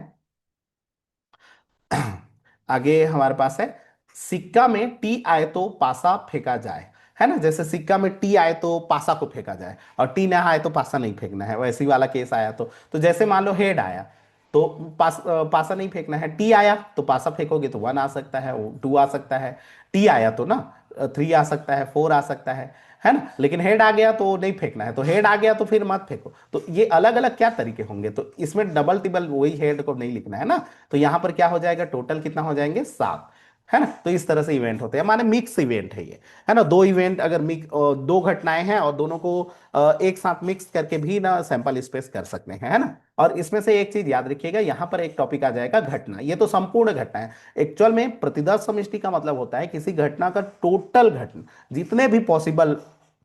आगे हमारे पास है, सिक्का में टी आए तो पासा फेंका जाए, है ना। जैसे सिक्का में टी आए तो पासा को फेंका जाए, और टी ना आए तो पासा नहीं फेंकना है, वैसी वाला केस आया तो जैसे मान लो हेड आया तो पासा नहीं फेंकना है, टी आया तो पासा फेंकोगे तो वन आ सकता है, टू आ सकता है, टी आया तो ना थ्री आ सकता है, फोर आ सकता है ना। लेकिन हेड आ गया तो नहीं फेंकना है, तो हेड आ गया तो फिर मत फेंको। तो ये अलग अलग क्या तरीके होंगे, तो इसमें डबल टिबल वही हेड को नहीं लिखना है ना। तो यहां पर क्या हो जाएगा, टोटल कितना हो जाएंगे, 7, है ना। तो इस तरह से इवेंट होते हैं, माने मिक्स इवेंट है ये, है ना। दो इवेंट अगर मिक्स, दो घटनाएं हैं और दोनों को एक साथ मिक्स करके भी ना सैंपल स्पेस कर सकते हैं, है ना। और इसमें से एक चीज याद रखिएगा, यहां पर एक टॉपिक आ जाएगा घटना, ये तो संपूर्ण घटना है। एक्चुअल में प्रतिदर्श समष्टि का मतलब होता है किसी घटना का टोटल घटना, जितने भी पॉसिबल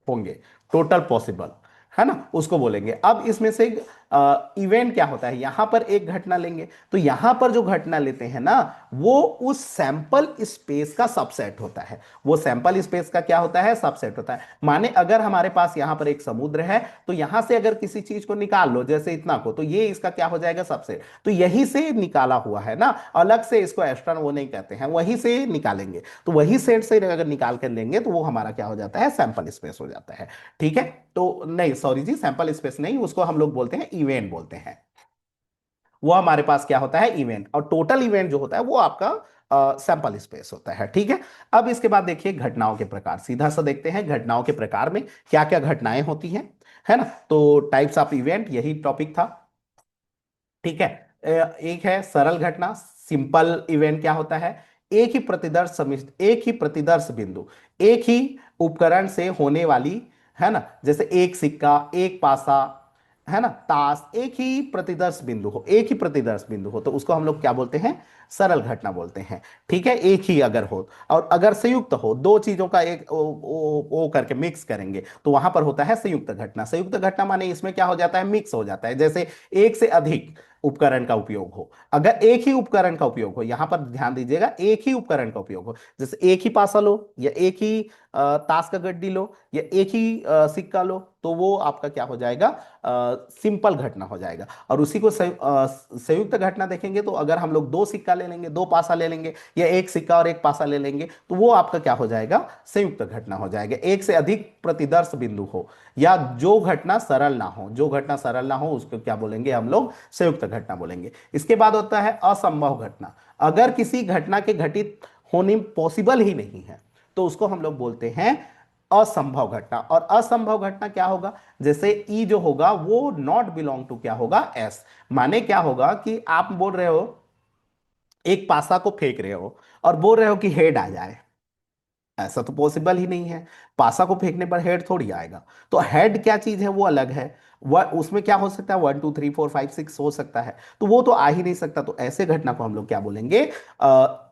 होंगे, टोटल पॉसिबल, है ना, उसको बोलेंगे। अब इसमें से इवेंट क्या होता है, यहां पर एक घटना लेंगे, तो यहां पर जो घटना लेते हैं ना, वो उस सैंपल स्पेस का सबसेट होता है। वो सैंपल स्पेस का क्या होता है, सबसेट होता है। माने अगर हमारे पास यहां पर एक समुद्र है, तो यहां से अगर किसी चीज को निकाल लो, जैसे इतना को, तो ये इसका क्या हो जाएगा, सबसेट। तो यही से निकाला हुआ है ना, अलग से इसको एक्स्ट्रा वो नहीं कहते हैं, वहीं से निकालेंगे। तो वही सेट से अगर निकाल कर लेंगे तो वो हमारा क्या हो जाता है, सैंपल स्पेस हो जाता है। ठीक है, तो नहीं सॉरी जी, सैंपल स्पेस नहीं, उसको हम लोग बोलते हैं इवेंट बोलते हैं। वो हमारे पास क्या होता है, इवेंट। और टोटल इवेंट जो होता है वो आपका सैंपल स्पेस होता है। ठीक है, अब इसके बाद देखिए घटनाओं के प्रकार, सीधा सा देखते हैं घटनाओं के प्रकार में क्या क्या घटनाएं होती हैं, है ना। तो टाइप्स ऑफ इवेंट यही टॉपिक था। ठीक है, एक है सरल घटना, सिंपल इवेंट क्या होता है, एक ही प्रतिदर्श एक ही प्रतिदर्श बिंदु, एक ही उपकरण से होने वाली, है ना, जैसे एक सिक्का, एक पासा, है ना, ताश, एक ही प्रतिदर्श बिंदु हो, एक ही प्रतिदर्श बिंदु हो, तो उसको हम लोग क्या बोलते हैं, सरल घटना बोलते हैं। ठीक है, एक ही अगर हो, और अगर संयुक्त हो, दो चीजों का एक ओ करके मिक्स करेंगे तो वहां पर होता है संयुक्त घटना। संयुक्त घटना माने इसमें क्या हो जाता है, मिक्स हो जाता है, जैसे एक से अधिक उपकरण का उपयोग हो। अगर एक ही उपकरण का उपयोग हो, यहां पर ध्यान दीजिएगा, एक ही उपकरण का उपयोग हो, जैसे एक ही पासा लो, या एक ही ताश का गड्डी लो, या एक ही सिक्का लो, तो वो आपका क्या हो जाएगा, सिंपल घटना हो जाएगा। और उसी को संयुक्त घटना देखेंगे तो अगर हम लोग दो सिक्का ले लेंगे, दो पासा ले लेंगे, या एक सिक्का और एक पासा ले लेंगे, तो वो आपका क्या हो जाएगा, संयुक्त घटना हो जाएगा। एक से अधिक प्रतिदर्श बिंदु हो, या जो घटना सरल ना हो, जो घटना सरल ना हो उसको क्या बोलेंगे हम लोग, संयुक्त घटना बोलेंगे। इसके बाद होता है असंभव घटना। अगर किसी घटना के घटित होने पॉसिबल ही नहीं है, तो उसको हम लोग बोलते हैं असंभव घटना। और असंभव घटना क्या होगा, जैसे ई जो होगा वो नॉट बिलोंग टू क्या होगा, एस। माने क्या होगा कि आप बोल रहे हो, एक पासा को फेंक रहे हो और बोल रहे हो कि हेड आ जाए, ऐसा तो पॉसिबल ही नहीं है। पासा को फेंकने पर हेड थोड़ी आएगा। तो हेड क्या चीज है वो अलग है, वह उसमें क्या हो सकता है, 1 2 3 4 5 6 हो सकता है, तो वो तो आ ही नहीं सकता। तो ऐसे घटना को हम लोग क्या बोलेंगे,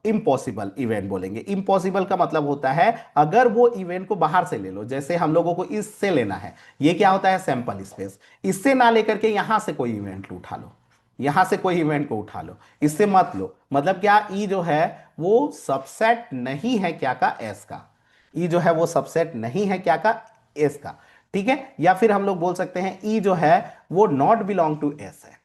इम्पॉसिबल इवेंट बोलेंगे। इम्पॉसिबल का मतलब होता है अगर वो इवेंट को बाहर से ले लो, जैसे हम लोगों को इससे लेना है, ये क्या होता है, सैंपल स्पेस, इससे ना लेकर के यहां से कोई इवेंट उठा लो, यहां से कोई इवेंट को उठा लो, इससे मत लो। मतलब क्या, ई जो है वो सबसेट नहीं है क्या का, एस का। ई जो है वो सबसेट नहीं है क्या का, एस का। ठीक है, या फिर हम लोग बोल सकते हैं ई जो है वो नॉट बिलोंग टू एस है।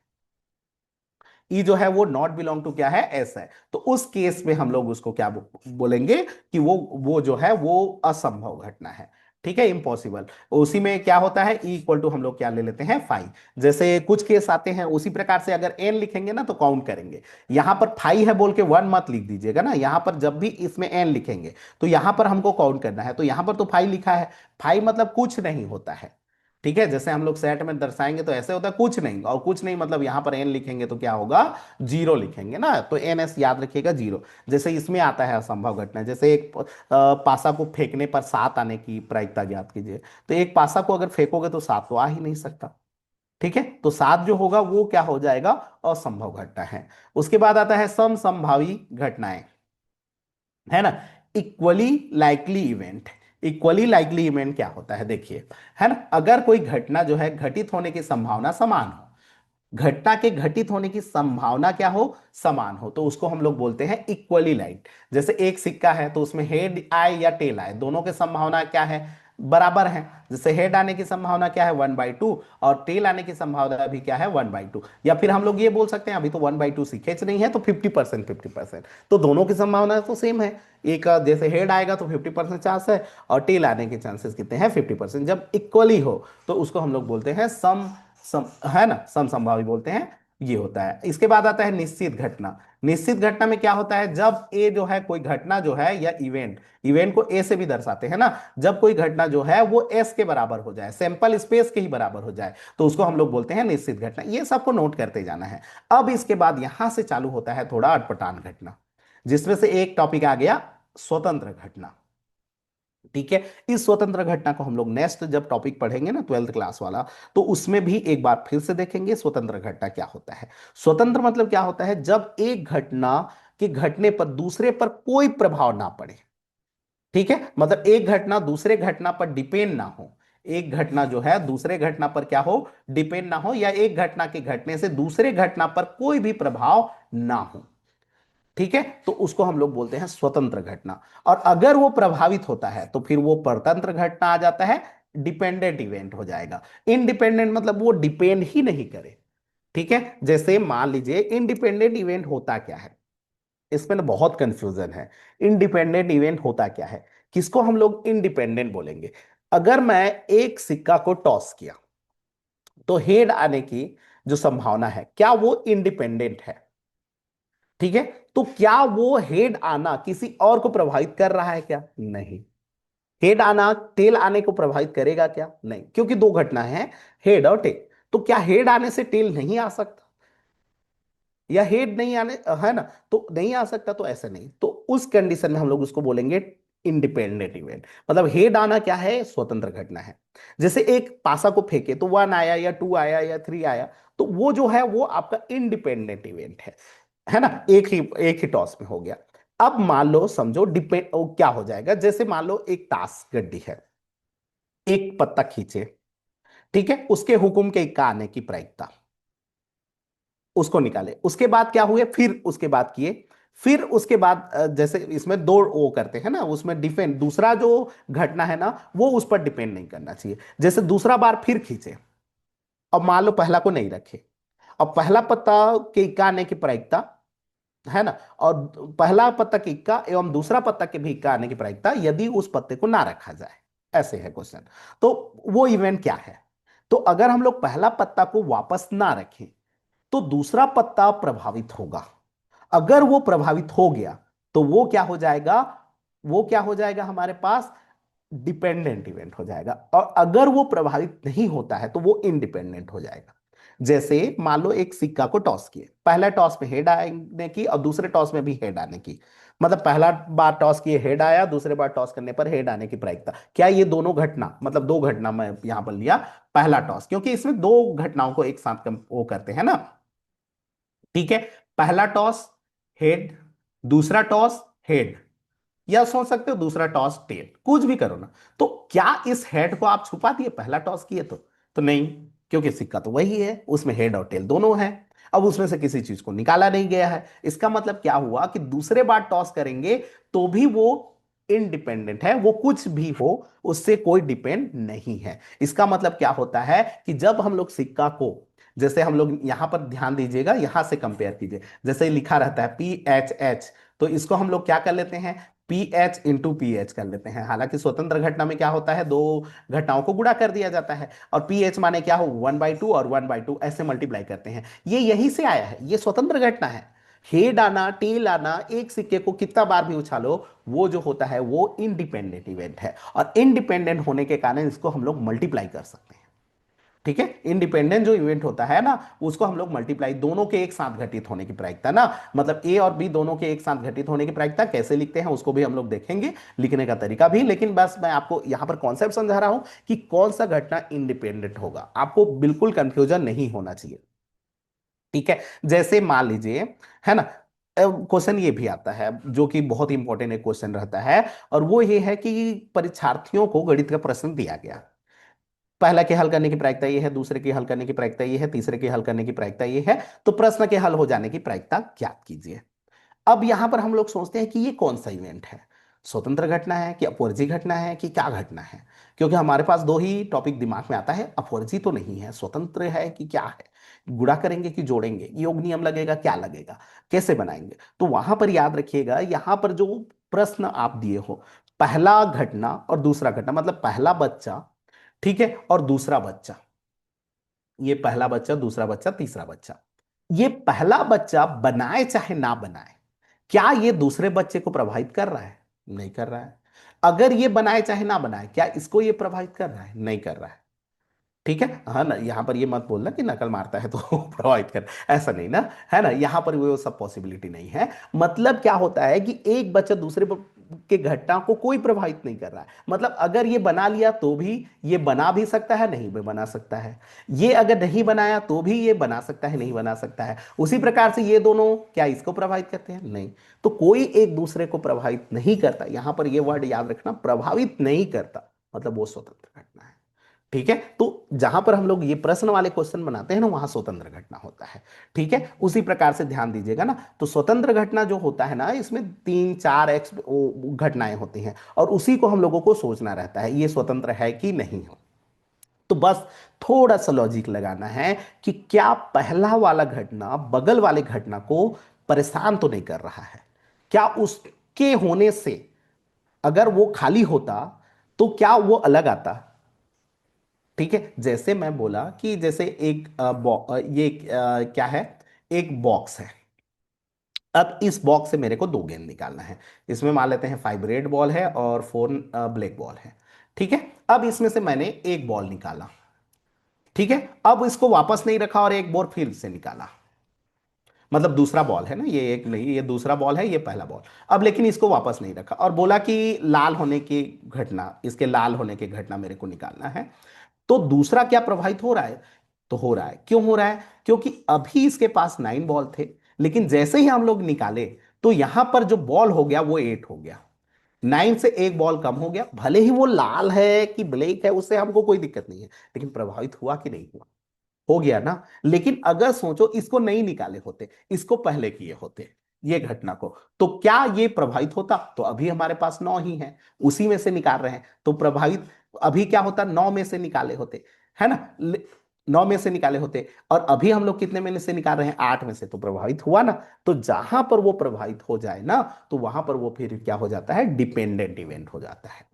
ई जो है वो नॉट बिलोंग टू क्या है, एस है। तो उस केस में हम लोग उसको क्या बोलेंगे कि वो जो है वो असंभव घटना है। ठीक है, इम्पॉसिबल। उसी में क्या होता है, ई इक्वल टू हम लोग क्या ले लेते हैं, 5। जैसे कुछ केस आते हैं उसी प्रकार से, अगर एन लिखेंगे ना तो काउंट करेंगे। यहां पर 5 है बोल के 1 मत लिख दीजिएगा ना, यहां पर जब भी इसमें एन लिखेंगे तो यहां पर हमको काउंट करना है। तो यहां पर तो 5 लिखा है, 5 मतलब कुछ नहीं होता है। ठीक है, जैसे हम लोग सेट में दर्शाएंगे तो ऐसे होता है कुछ नहीं, और कुछ नहीं मतलब यहां पर एन लिखेंगे तो क्या होगा, जीरो लिखेंगे ना, तो एन एस याद रखिएगा, जीरो। जैसे इसमें आता है असंभव घटना, जैसे एक पासा को फेंकने पर 7 आने की प्रायिकता ज्ञात कीजिए। तो एक पासा को अगर फेंकोगे तो 7 तो आ ही नहीं सकता। ठीक है, तो 7 जो होगा वो क्या हो जाएगा, असंभव घटना है। उसके बाद आता है समसंभावी घटनाएं, है ना, equally likely event. Equally likely event क्या होता है, देखिए, है ना, अगर कोई घटना जो है घटित होने की संभावना समान हो, घटना के घटित होने की संभावना क्या हो, समान हो, तो उसको हम लोग बोलते हैं इक्वली लाइक। जैसे एक सिक्का है तो उसमें हेड आए या टेल आए, दोनों की संभावना क्या है, बराबर है। जैसे हेड आने की संभावना क्या है, 1/2, और टेल आने की संभावना भी क्या है, 1/2। या फिर हम लोग ये बोल सकते हैं, अभी तो 1/2 सीखे नहीं है तो 50% 50%, तो दोनों की संभावना तो सेम है। एक जैसे हेड आएगा तो 50% चांस है, और टेल आने के चांसेस कितने हैं, 50%। जब इक्वली हो तो उसको हम लोग बोलते हैं सम, है ना, समसंभावी बोलते हैं। ये होता है। इसके बाद आता है निश्चित घटना। निश्चित घटना में क्या होता है, जब ए जो है कोई घटना जो है या इवेंट, इवेंट को ए से भी दर्शाते हैं ना, जब कोई घटना जो है वो एस के बराबर हो जाए, सैंपल स्पेस के ही बराबर हो जाए, तो उसको हम लोग बोलते हैं निश्चित घटना। ये सबको नोट करते जाना है। अब इसके बाद यहां से चालू होता है थोड़ा अटपटान घटना, जिसमें से एक टॉपिक आ गया स्वतंत्र घटना। ठीक है, इस स्वतंत्र घटना को हम लोग नेक्स्ट जब टॉपिक पढ़ेंगे ना, 12th क्लास वाला, तो उसमें भी एक बार फिर से देखेंगे स्वतंत्र घटना क्या होता है। स्वतंत्र मतलब क्या होता है, जब एक घटना के घटने पर दूसरे पर कोई प्रभाव ना पड़े। ठीक है, मतलब एक घटना दूसरे घटना पर डिपेंड ना हो, एक घटना जो है दूसरे घटना पर क्या हो, डिपेंड ना हो, या एक घटना के घटने से दूसरे घटना पर कोई भी प्रभाव ना हो। ठीक है, तो उसको हम लोग बोलते हैं स्वतंत्र घटना। और अगर वो प्रभावित होता है तो फिर वो परतंत्र घटना आ जाता है, डिपेंडेंट इवेंट हो जाएगा। इनडिपेंडेंट मतलब वो डिपेंड ही नहीं करे। ठीक है, जैसे मान लीजिए इंडिपेंडेंट इवेंट होता क्या है, इसमें ना बहुत कंफ्यूजन है। इंडिपेंडेंट इवेंट होता क्या है, किसको हम लोग इंडिपेंडेंट बोलेंगे। अगर मैं एक सिक्का को टॉस किया तो हेड आने की जो संभावना है, क्या वो इंडिपेंडेंट है। ठीक है, तो क्या वो हेड आना किसी और को प्रभावित कर रहा है क्या, नहीं। हेड आना टेल आने को प्रभावित करेगा क्या, नहीं, क्योंकि दो घटना है, हेड और टेल। तो क्या हेड आने से टेल नहीं आ सकता, या हेड नहीं आने, है ना, तो नहीं आ सकता, तो ऐसे नहीं, तो उस कंडीशन में हम लोग उसको बोलेंगे इंडिपेंडेंट इवेंट। मतलब हेड आना क्या है, स्वतंत्र घटना है। जैसे एक पासा को फेंके तो 1 आया या 2 आया या 3 आया, तो वो जो है वो आपका इंडिपेंडेंट इवेंट है ना, एक ही टॉस में हो गया। अब मान लो समझो डिपेंड क्या हो जाएगा, जैसे मान लो एक ताश गड्डी है, एक पत्ता खींचे, ठीक है, उसके हुक्म के इक्का आने की प्रायिकता, उसको निकाले, उसके बाद क्या हुए, फिर उसके बाद किए, फिर उसके बाद जैसे इसमें दो वो करते हैं ना, उसमें डिपेंड, दूसरा जो घटना है ना वो उस पर डिपेंड नहीं करना चाहिए। जैसे दूसरा बार फिर खींचे, अब मान लो पहला को नहीं रखे, अब पहला पत्ता के इक्का आने की प्रायिकता, है ना, और पहला पत्ता के इक्का एवं दूसरा पत्ता के भी इक्का आने की प्रायिकता यदि उस पत्ते को ना रखा जाए, ऐसे है क्वेश्चन। तो वो इवेंट क्या है, तो अगर हम लोग पहला पत्ता को वापस ना रखें तो दूसरा पत्ता प्रभावित होगा। अगर वो प्रभावित हो गया तो वो क्या हो जाएगा, वो क्या हो जाएगा हमारे पास, डिपेंडेंट इवेंट हो जाएगा। और अगर वो प्रभावित नहीं होता है तो वो इंडिपेंडेंट हो जाएगा। जैसे मान लो एक सिक्का को टॉस किए, पहला टॉस में हेड आने की और दूसरे टॉस में भी हेड आने की, मतलब पहला बार टॉस किए हेड आया, दूसरे बार टॉस करने पर हेड आने की प्रायिकता, क्या ये दोनों घटना, मतलब दो घटना मैं यहां पर लिया, पहला टॉस, क्योंकि इसमें दो घटनाओं को एक साथ वो करते हैं ना, ठीक है, पहला टॉस हेड, दूसरा टॉस हेड, या सोच सकते हो दूसरा टॉस टेल, कुछ भी करो ना, तो क्या इस हेड को आप छुपा दिए पहला टॉस किए तो नहीं, क्योंकि सिक्का तो वही है, उसमें हेड और टेल दोनों है। अब उसमें से किसी चीज को निकाला नहीं गया है, इसका मतलब क्या हुआ कि दूसरे बार टॉस करेंगे तो भी वो इंडिपेंडेंट है, वो कुछ भी हो उससे कोई डिपेंड नहीं है। इसका मतलब क्या होता है कि जब हम लोग सिक्का को, जैसे हम लोग यहां पर ध्यान दीजिएगा, यहां से कंपेयर कीजिए, जैसे लिखा रहता है PHH, तो इसको हम लोग क्या कर लेते हैं, PH × PH कर लेते हैं। हालांकि स्वतंत्र घटना में क्या होता है, दो घटनाओं को गुणा कर दिया जाता है, और PH माने क्या हो, 1/2 और 1/2 ऐसे मल्टीप्लाई करते हैं। ये यहीं से आया है, ये स्वतंत्र घटना है। हेड आना टेल आना, एक सिक्के को कितना बार भी उछालो, वो जो होता है वो इंडिपेंडेंट इवेंट है, और इंडिपेंडेंट होने के कारण इसको हम लोग मल्टीप्लाई कर सकते हैं। ठीक है, इंडिपेंडेंट जो इवेंट होता है ना, उसको हम लोग मल्टीप्लाई, दोनों के एक साथ घटित होने की प्रायिकता ना, मतलब ए और बी दोनों के एक साथ घटित होने की प्रायिकता कैसे लिखते हैं उसको भी हम लोग देखेंगे, लिखने का तरीका भी। लेकिन बस मैं आपको यहां पर कॉन्सेप्ट समझा रहा हूं कि कौन सा घटना इंडिपेंडेंट होगा, आपको बिल्कुल कंफ्यूजन नहीं होना चाहिए। ठीक है, जैसे मान लीजिए, है ना, क्वेश्चन ये भी आता है जो कि बहुत इंपॉर्टेंट एक क्वेश्चन रहता है, और वो ये है कि परीक्षार्थियों को गणित का प्रश्न दिया गया, पहला के हल करने की प्रायिकता ये है, दूसरे के हल करने की प्रायिकता ये है, तीसरे के हल करने की प्रायिकता ये है, तो प्रश्न के हल हो जाने की प्रायिकता ज्ञात कीजिए। अब यहां पर हम लोग सोचते हैं कि ये कौन सा इवेंट है, स्वतंत्र घटना है कि अपवर्जी घटना है कि क्या घटना है, क्योंकि हमारे पास दो ही टॉपिक दिमाग में आता है, अपवर्जी तो नहीं है, स्वतंत्र है कि क्या है, गुणा करेंगे कि जोड़ेंगे, योग नियम लगेगा क्या लगेगा, कैसे बनाएंगे। तो वहां पर याद रखिएगा, यहां पर जो प्रश्न आप दिए हो, पहला घटना और दूसरा घटना, मतलब पहला बच्चा, ठीक है, और दूसरा बच्चा, ये पहला बच्चा दूसरा बच्चा तीसरा बच्चा, ये पहला बच्चा बनाए चाहे ना बनाए, क्या ये दूसरे बच्चे को प्रभावित कर रहा है, नहीं कर रहा है। अगर ये बनाए चाहे ना बनाए, क्या इसको ये प्रभावित कर रहा है, नहीं कर रहा है। ठीक है, हाँ ना, यहां पर ये मत बोलना कि नकल मारता है तो प्रभावित कर, ऐसा नहीं ना, है ना, यहां पर वो सब पॉसिबिलिटी नहीं है। मतलब क्या होता है कि एक बच्चा दूसरे के घटना को कोई प्रभावित नहीं कर रहा है, मतलब अगर ये बना लिया तो भी ये बना भी सकता है, नहीं भी बना सकता है, ये अगर नहीं बनाया तो भी ये बना सकता है, नहीं बना सकता है। उसी प्रकार से ये दोनों क्या इसको प्रभावित करते हैं, नहीं। तो कोई एक दूसरे को प्रभावित नहीं करता, यहां पर ये वर्ड याद रखना, प्रभावित नहीं करता, मतलब वो स्वतंत्र घटना है। ठीक है, तो जहां पर हम लोग ये प्रश्न वाले क्वेश्चन बनाते हैं ना, वहां स्वतंत्र घटना होता है। ठीक है, उसी प्रकार से ध्यान दीजिएगा ना, तो स्वतंत्र घटना जो होता है ना, इसमें 3 4 घटनाएं होती हैं, और उसी को हम लोगों को सोचना रहता है ये स्वतंत्र है कि नहीं हो। तो बस थोड़ा सा लॉजिक लगाना है कि क्या पहला वाला घटना बगल वाले घटना को परेशान तो नहीं कर रहा है, क्या उसके होने से अगर वो खाली होता तो क्या वो अलग आता। ठीक है, जैसे मैं बोला कि जैसे एक ये क्या है, एक बॉक्स है, अब इस बॉक्स से मेरे को दो गेंद निकालना है, इसमें मान लेते हैं 5 रेड बॉल है और 4 ब्लैक बॉल है। ठीक है, अब इसमें से मैंने एक बॉल निकाला, ठीक है, अब इसको वापस नहीं रखा और एक बॉल फिर से निकाला, मतलब दूसरा बॉल है ना, ये एक नहीं, ये दूसरा बॉल है, ये पहला बॉल। अब लेकिन इसको वापस नहीं रखा और बोला कि लाल होने की घटना, इसके लाल होने की घटना मेरे को निकालना है। तो दूसरा क्या प्रभावित हो रहा है? तो हो रहा है, क्यों हो रहा है? क्योंकि अभी इसके पास 9 बॉल थे, लेकिन जैसे ही हम लोग निकाले तो यहां पर जो बॉल हो गया वो 8 हो गया। 9 से एक बॉल कम हो गया, भले ही वो लाल है कि ब्लैक है उससे हमको कोई दिक्कत नहीं है, लेकिन प्रभावित हुआ कि नहीं हुआ? हो गया ना। लेकिन अगर सोचो इसको नहीं निकाले होते, इसको पहले किए होते, ये घटना को, तो क्या ये प्रभावित होता? तो अभी हमारे पास 9 ही है, उसी में से निकाल रहे हैं तो प्रभावित अभी क्या होता, 9 में से निकाले होते, है ना। 9 में से निकाले होते, और अभी हम लोग कितने में से निकाल रहे हैं? 8 में से, तो प्रभावित हुआ ना। तो जहां पर वो प्रभावित हो जाए ना, तो वहां पर वो फिर क्या हो जाता है? डिपेंडेंट इवेंट हो जाता है।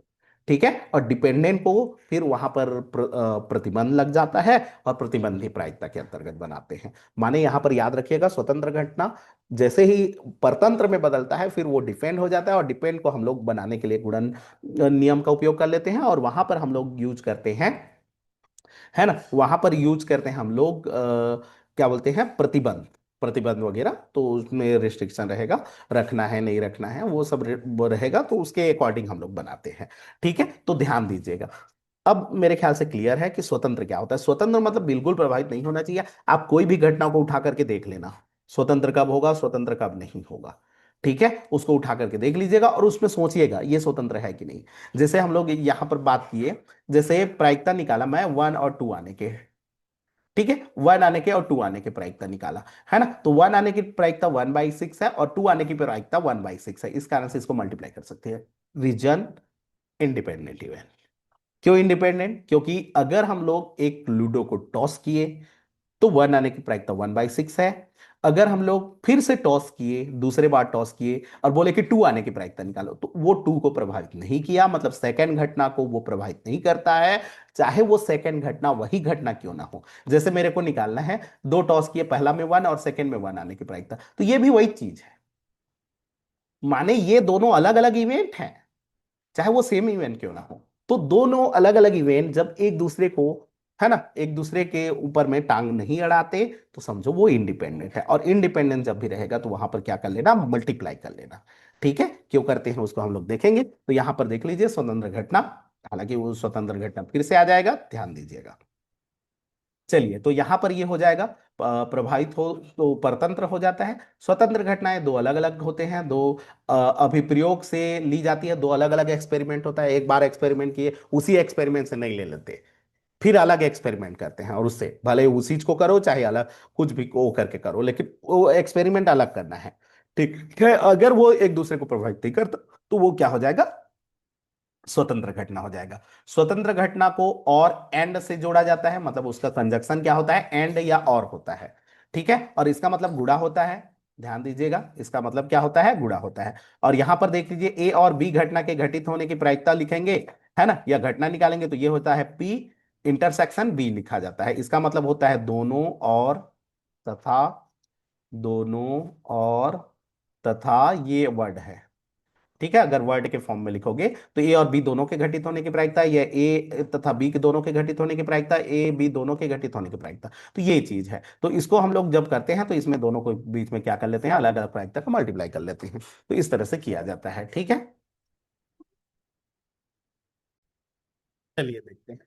ठीक है, और डिपेंडेंट को फिर वहां पर प्रतिबंध लग जाता है, और प्रतिबंधी प्रायिकता के अंतर्गत बनाते हैं। माने यहां पर याद रखिएगा, स्वतंत्र घटना जैसे ही परतंत्र में बदलता है फिर वो डिपेंड हो जाता है, और डिपेंड को हम लोग बनाने के लिए गुणन नियम का उपयोग कर लेते हैं, और वहां पर हम लोग यूज करते हैं, है ना, वहां पर यूज करते हैं हम लोग क्या बोलते हैं, प्रतिबंध। प्रतिबंध वगैरह तो उसमें रिस्ट्रिक्शन रहेगा, रखना है नहीं रखना है वो सब वो रहेगा, तो उसके अकॉर्डिंग हम लोग बनाते हैं। ठीक है, तो ध्यान दीजिएगा। अब मेरे ख्याल से क्लियर है कि स्वतंत्र क्या होता है। स्वतंत्र मतलब बिल्कुल प्रभावित नहीं होना चाहिए। आप कोई भी घटना को उठा करके देख लेना, स्वतंत्र कब होगा, स्वतंत्र कब नहीं होगा। ठीक है, उसको उठा करके देख लीजिएगा और उसमें सोचिएगा ये स्वतंत्र है कि नहीं। जैसे हम लोग यहां पर बात किए, जैसे प्रायिकता निकाला मैं 1 और 2 आने के, ठीक है, 1 आने के और 2 आने के प्रायिकता निकाला, है ना। तो 1 आने की प्रायिकता 1/6 है, और 2 आने की प्रायिकता 1/6 है, इस कारण से इसको मल्टीप्लाई कर सकते हैं। Reason independent event. क्यों इंडिपेंडेंट? क्योंकि अगर हम लोग एक लूडो को टॉस किए तो 1 आने की प्रायिकता 1/6 है। अगर हम लोग फिर से टॉस किए, दूसरे बार टॉस किए और बोले कि 2 आने की प्रायिकता निकालो, तो वो 2 को प्रभावित नहीं किया, मतलब सेकंड घटना को वो प्रभावित नहीं करता है, चाहे वो सेकंड घटना वही घटना क्यों ना हो। जैसे मेरे को निकालना है, दो टॉस किए, पहला में 1 और सेकंड में 1 आने की प्रायिकता, तो ये भी वही चीज है। माने ये दोनों अलग अलग इवेंट हैं, चाहे वो सेम इवेंट क्यों ना हो। तो दोनों अलग अलग इवेंट जब एक दूसरे को, है ना, एक दूसरे के ऊपर में टांग नहीं अड़ाते, तो समझो वो इंडिपेंडेंट है। और इंडिपेंडेंट जब भी रहेगा तो वहां पर क्या कर लेना, मल्टीप्लाई कर लेना। ठीक है, क्यों करते हैं उसको हम लोग देखेंगे। तो यहां पर देख लीजिए स्वतंत्र घटना, हालांकि वो स्वतंत्र घटना फिर से आ जाएगा, ध्यान दीजिएगा। चलिए, तो यहां पर ये हो जाएगा, प्रभावित हो तो परतंत्र हो जाता है। स्वतंत्र घटनाएं दो अलग अलग होते हैं, दो अभिप्रयोग से ली जाती है, दो अलग अलग एक्सपेरिमेंट होता है। एक बार एक्सपेरिमेंट किए, उसी एक्सपेरिमेंट से नहीं ले लेते, फिर अलग एक्सपेरिमेंट करते हैं, और उससे भले उसी चीज को करो चाहे अलग कुछ भी वो करके करो, लेकिन वो एक्सपेरिमेंट अलग करना है। ठीक है, अगर वो एक दूसरे को प्रभावित नहीं करता तो वो क्या हो जाएगा, स्वतंत्र घटना हो जाएगा। स्वतंत्र घटना को और एंड से जोड़ा जाता है, मतलब उसका कंजक्शन क्या होता है, एंड या और होता है। ठीक है, और इसका मतलब गुणा होता है। ध्यान दीजिएगा, इसका मतलब क्या होता है, गुणा होता है। और यहां पर देख लीजिए, ए और बी घटना के घटित होने की प्रायिकता लिखेंगे, है ना, या घटना निकालेंगे, तो ये होता है पी इंटरसेक्शन बी लिखा जाता है। इसका मतलब होता है दोनों और, तथा, दोनों और, तथा, ये वर्ड है। ठीक है, अगर वर्ड के फॉर्म में लिखोगे तो ए और बी दोनों के घटित होने की प्रायिकता, या ए तथा बी के दोनों के घटित होने की प्रायिकता, ए बी दोनों के घटित होने की प्रायिकता, तो ये चीज है। तो इसको हम लोग जब करते हैं तो इसमें दोनों को बीच में क्या कर लेते हैं, अलग अलग प्रायिकता का मल्टीप्लाई कर लेते हैं। तो इस तरह से किया जाता है। ठीक है, चलिए देखते हैं।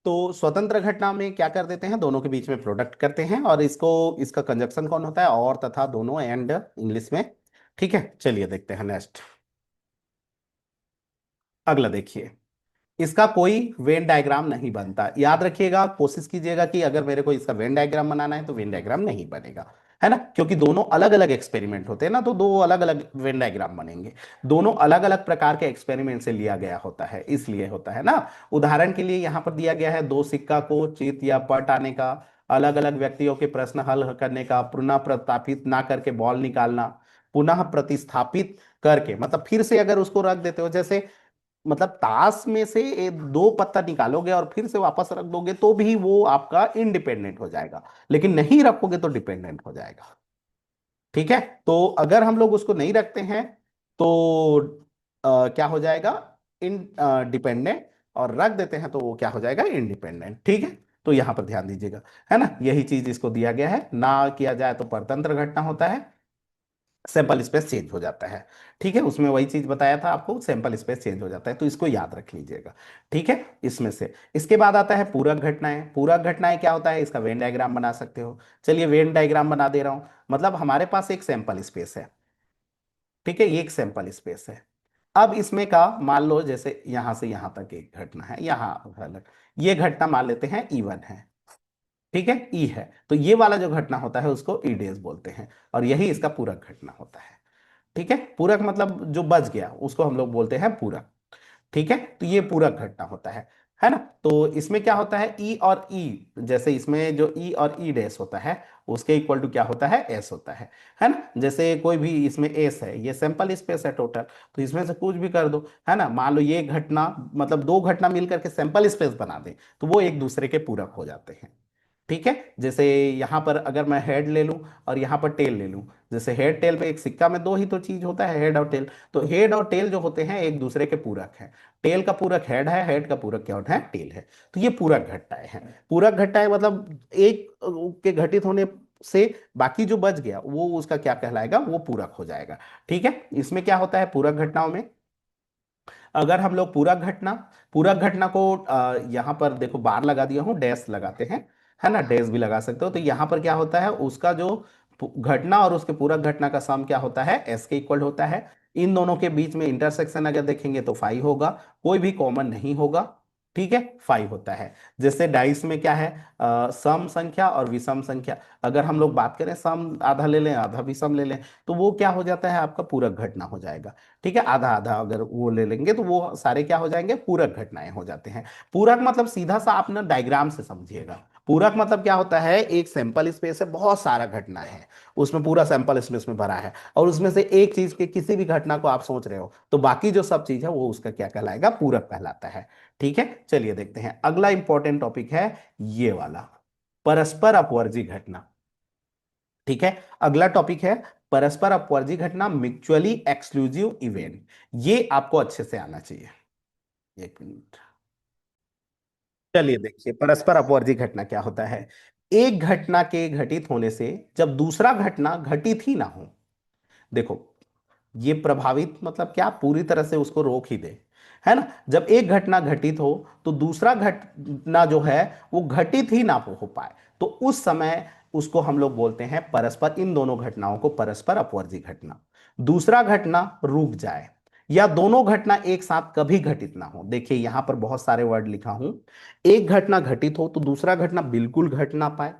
तो स्वतंत्र घटना में क्या कर देते हैं, दोनों के बीच में प्रोडक्ट करते हैं, और इसको, इसका कंजक्शन कौन होता है, और तथा दोनों, एंड इंग्लिश में। ठीक है, चलिए देखते हैं नेक्स्ट। अगला देखिए, इसका कोई वेन डायग्राम नहीं बनता। याद रखिएगा, कोशिश कीजिएगा कि अगर मेरे को इसका वेन डायग्राम बनाना है तो वेन डायग्राम नहीं बनेगा, है ना, क्योंकि दोनों अलग अलग एक्सपेरिमेंट होते हैं ना, तो दो अलग अलग वेन डायग्राम बनेंगे। दोनों अलग अलग प्रकार के एक्सपेरिमेंट से लिया गया होता है, इसलिए होता है ना। उदाहरण के लिए यहाँ पर दिया गया है, दो सिक्का को चित या पट आने का, अलग अलग व्यक्तियों के प्रश्न हल करने का, पुनः प्रतापित ना करके बॉल निकालना, पुनः प्रतिस्थापित करके, मतलब फिर से अगर उसको रख देते हो, जैसे मतलब ताश में से दो पत्ता निकालोगे और फिर से वापस रख दोगे तो भी वो आपका इंडिपेंडेंट हो जाएगा, लेकिन नहीं रखोगे तो डिपेंडेंट हो जाएगा। ठीक है, तो अगर हम लोग उसको नहीं रखते हैं तो क्या हो जाएगा, इन डिपेंडेंट, और रख देते हैं तो वो क्या हो जाएगा, इंडिपेंडेंट। ठीक है, तो यहां पर ध्यान दीजिएगा, है ना, यही चीज इसको दिया गया है, ना किया जाए तो परतंत्र घटना होता है, सैंपल स्पेस चेंज हो जाता है। ठीक है, उसमें वही चीज बताया था आपको, सैंपल स्पेस चेंज हो जाता है, तो इसको याद रख लीजिएगा। ठीक है, इसमें से इसके बाद आता है पूरक घटनाएं। पूरक घटनाएं क्या होता है, इसका वेन डायग्राम बना सकते हो। चलिए वेन डायग्राम बना दे रहा हूं। मतलब हमारे पास एक सैंपल स्पेस है, ठीक है, ये एक सैंपल स्पेस है। अब इसमें का मान लो जैसे यहां से यहां तक एक घटना है, यहां अलग, ये घटना मान लेते हैं E1 है। ठीक है, ई है, तो ये वाला जो घटना होता है उसको ई डेज बोलते हैं, और यही इसका पूरक घटना होता है। ठीक है, पूरक मतलब जो बच गया उसको हम लोग बोलते हैं पूरक। ठीक है, तो ये पूरक घटना होता है ना। तो इसमें क्या होता है, ई और ई, जैसे इसमें जो ई और ई डैश होता है उसके इक्वल टू क्या होता है, एस होता है ना। जैसे कोई भी इसमें एस है, ये सैंपल स्पेस है टोटल, तो इसमें से कुछ भी कर दो, है ना। मान लो ये घटना, मतलब दो घटना मिल करके सैंपल स्पेस बना दे, तो वो एक दूसरे के पूरक हो जाते हैं। ठीक है, जैसे यहाँ पर अगर मैं हेड ले लूं और यहाँ पर टेल ले लूं, जैसे हेड टेल में, एक सिक्का में दो ही तो चीज होता है, हेड और टेल, तो हेड और टेल जो होते हैं एक दूसरे के पूरक हैं। टेल का पूरक हेड है, हेड का पूरक क्या होता है, टेल है। तो ये पूरक घटनाएं हैं। पूरक घटनाएं मतलब एक के घटित होने से बाकी जो बच गया वो उसका क्या कहलाएगा, वो पूरक हो जाएगा। ठीक है, इसमें क्या होता है पूरक घटनाओं में, अगर हम लोग पूरक घटना को यहाँ पर देखो बार लगा दिया हूँ, डैश लगाते हैं, है ना, डैश भी लगा सकते हो। तो यहाँ पर क्या होता है, उसका जो घटना और उसके पूरक घटना का सम क्या होता है, एस के इक्वल होता है। इन दोनों के बीच में इंटरसेक्शन अगर देखेंगे तो फाइव होगा, कोई भी कॉमन नहीं होगा। ठीक है, फाइव होता है। जैसे डाइस में क्या है, सम संख्या और विषम संख्या, अगर हम लोग बात करें सम आधा ले लें आधा विषम ले लें, तो वो क्या हो जाता है, आपका पूरक घटना हो जाएगा। ठीक है, आधा आधा अगर वो ले लेंगे तो वो सारे क्या हो जाएंगे, पूरक घटनाएं हो जाते हैं। पूरक मतलब सीधा सा आप ना डायग्राम से समझिएगा। पूरक मतलब क्या होता है, एक सैंपल स्पेस है, बहुत सारा घटना है, उसमें पूरा सैंपल स्पेस में भरा है, और उसमें से एक चीज के किसी भी घटना को आप सोच रहे हो, तो बाकी जो सब चीज है वो उसका क्या कहलाएगा, पूरक कहलाता है। ठीक है, चलिए देखते हैं अगला इंपॉर्टेंट टॉपिक है ये वाला, परस्पर अपवर्जी घटना। ठीक है, अगला टॉपिक है परस्पर अपवर्जी घटना, म्यूचुअली एक्सक्लूसिव इवेंट। ये आपको अच्छे से आना चाहिए। एक मिनट, चलिए देखिए परस्पर अपवर्जी घटना क्या होता है। एक घटना के घटित होने से जब दूसरा घटना घटित ही ना हो, देखो ये प्रभावित मतलब क्या, पूरी तरह से उसको रोक ही दे, है ना। जब एक घटना घटित हो तो दूसरा घटना जो है वो घटित ही ना हो पाए, तो उस समय उसको हम लोग बोलते हैं परस्पर, इन दोनों घटनाओं को परस्पर अपवर्जी घटना। दूसरा घटना रुक जाए, या दोनों घटना एक साथ कभी घटित ना हो। देखिए यहां पर बहुत सारे वर्ड लिखा हूं, एक घटना घटित हो तो दूसरा घटना बिल्कुल घट ना पाए।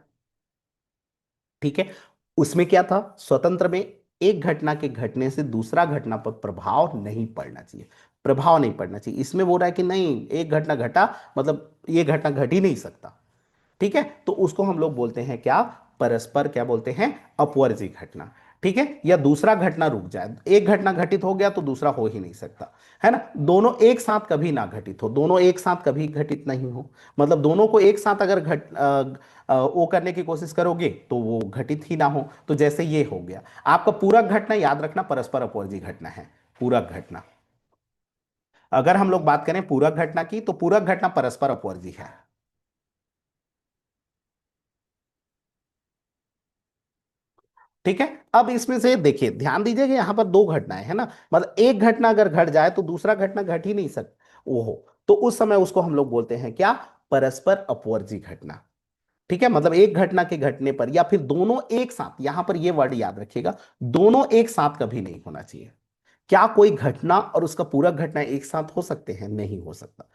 ठीक है, उसमें क्या था, स्वतंत्र में एक घटना के घटने से दूसरा घटना पर प्रभाव नहीं पड़ना चाहिए, प्रभाव नहीं पड़ना चाहिए। इसमें बोल रहा है कि नहीं, एक घटना घटा मतलब ये घटना घट ही नहीं सकता। ठीक है, तो उसको हम लोग बोलते हैं क्या, परस्पर क्या बोलते हैं, अपवर्जी घटना। ठीक है, या दूसरा घटना रुक जाए, एक घटना घटित हो गया तो दूसरा हो ही नहीं सकता, है ना। दोनों एक साथ कभी ना घटित हो, दोनों एक साथ कभी घटित नहीं हो, मतलब दोनों को एक साथ अगर वो करने की कोशिश करोगे तो वो घटित ही ना हो। तो जैसे ये हो गया आपका पूरक घटना, याद रखना परस्पर अपवर्जी घटना है पूरक घटना। अगर हम लोग बात करें पूरक घटना की, तो पूरक घटना परस्पर अपवर्जी है। ठीक है, अब इसमें से देखिए ध्यान दीजिए कि यहां पर दो घटनाएं है ना, मतलब एक घटना अगर घट जाए तो दूसरा घटना घट ही नहीं सकता ओहो, तो उस समय उसको हम लोग बोलते हैं क्या, परस्पर अपवर्जी घटना। ठीक है, मतलब एक घटना के घटने पर या फिर दोनों एक साथ, यहां पर ये वर्ड याद रखिएगा, दोनों एक साथ कभी नहीं होना चाहिए। क्या कोई घटना और उसका पूरा घटना एक साथ हो सकते हैं, नहीं हो सकता,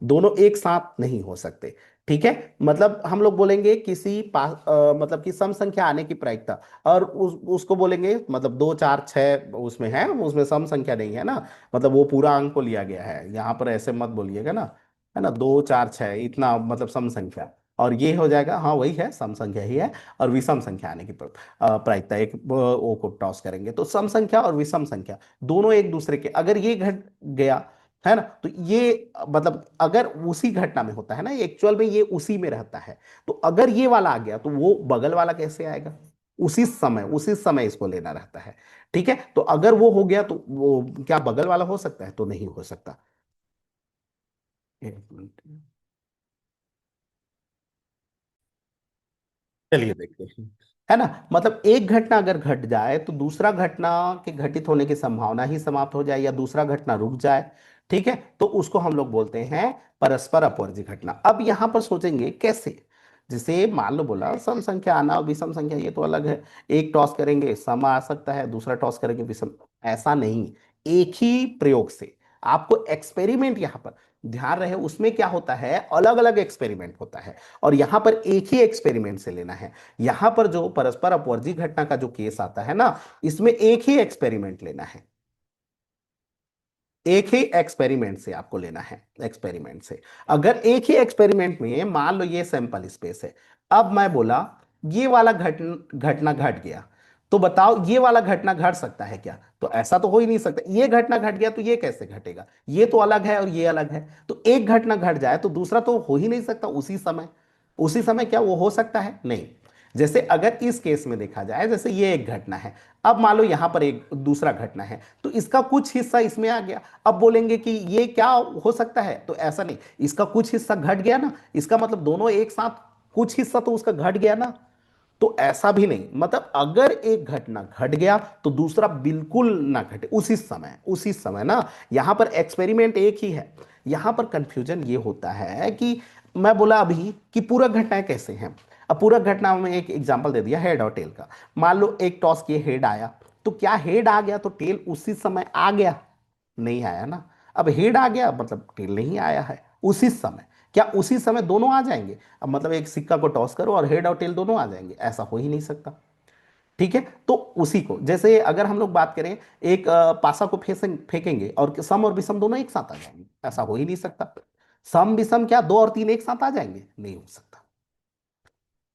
दोनों एक साथ नहीं हो सकते। ठीक है, मतलब हम लोग बोलेंगे किसी पास मतलब कि सम संख्या आने की प्रायिकता, और उसको बोलेंगे मतलब दो चार छह उसमें है, उसमें सम संख्या नहीं है ना, मतलब वो पूरा अंक को लिया गया है, यहाँ पर ऐसे मत बोलिएगा ना, है ना, दो चार छह इतना मतलब सम संख्या, और ये हो जाएगा, हाँ वही है, सम संख्या ही है। और विषम संख्या आने की प्रायिकता, एक ओ को टॉस करेंगे तो सम संख्या और विषम संख्या दोनों एक दूसरे के, अगर ये घट गया, है ना, तो ये मतलब अगर उसी घटना में होता है ना, एक्चुअल में ये उसी में रहता है, तो अगर ये वाला आ गया तो वो बगल वाला कैसे आएगा, उसी समय इसको लेना रहता है। ठीक है, तो अगर वो हो गया तो वो क्या बगल वाला हो सकता है, तो नहीं हो सकता। एक मिनट, चलिए देखते हैं। है ना, मतलब एक घटना अगर घट जाए तो दूसरा घटना के घटित होने की संभावना ही समाप्त हो जाए, या दूसरा घटना रुक जाए। ठीक है, तो उसको हम लोग बोलते हैं परस्पर अपवर्जी घटना। अब यहां पर सोचेंगे कैसे। जैसे मान लो बोला सम संख्या आना और विषम संख्या ये तो अलग है। एक टॉस करेंगे सम आ सकता है, दूसरा टॉस करेंगे विषम। ऐसा नहीं, एक ही प्रयोग से आपको एक्सपेरिमेंट यहां पर ध्यान रहे उसमें क्या होता है, अलग अलग एक्सपेरिमेंट होता है। और यहां पर एक ही एक्सपेरिमेंट से लेना है। यहां पर जो परस्पर अपवर्जी घटना का जो केस आता है ना, इसमें एक ही एक्सपेरिमेंट लेना है। एक ही एक्सपेरिमेंट से आपको लेना है, एक्सपेरिमेंट से। अगर एक ही एक्सपेरिमेंट में मान लो ये सैंपल स्पेस है, अब मैं बोला ये वाला घटना घट गया, तो बताओ ये वाला घटना घट सकता है क्या? तो ऐसा तो हो ही नहीं सकता। ये घटना घट गया तो ये कैसे घटेगा? ये तो अलग है और ये अलग है, तो एक घटना घट जाए तो दूसरा तो हो ही नहीं सकता उसी समय। उसी समय क्या वो हो सकता है? नहीं। जैसे अगर इस केस में देखा जाए, जैसे ये एक घटना है, अब मान लो यहां पर एक दूसरा घटना है, तो इसका कुछ हिस्सा इसमें आ गया। अब बोलेंगे कि ये क्या हो सकता है, तो ऐसा नहीं। इसका कुछ हिस्सा घट गया ना, इसका मतलब दोनों एक साथ, कुछ हिस्सा तो उसका घट गया ना। तो ऐसा भी नहीं, मतलब अगर एक घटना घट गया तो दूसरा बिल्कुल ना घटे उसी समय, उसी समय ना। यहां पर एक्सपेरिमेंट एक ही है। यहां पर कंफ्यूजन ये होता है कि मैं बोला अभी कि पूरक घटनाएं कैसे हैं। अब पूरक घटना में एक एग्जांपल दे दिया हेड और टेल का। मान लो एक टॉस किए, हेड आया, तो क्या हेड आ गया तो टेल उसी समय आ गया? नहीं आया ना। अब हेड आ गया मतलब टेल नहीं आया है उसी समय। क्या उसी समय दोनों आ जाएंगे? अब मतलब एक सिक्का को टॉस करो और हेड और टेल दोनों आ जाएंगे? ऐसा हो ही नहीं सकता। ठीक है, तो उसी को जैसे अगर हम लोग बात करें, एक पासा को फेंकेंगे और सम और विषम दोनों एक साथ आ जाएंगे? ऐसा हो ही नहीं सकता। सम विषम क्या दो और तीन एक साथ आ जाएंगे? नहीं हो सकता।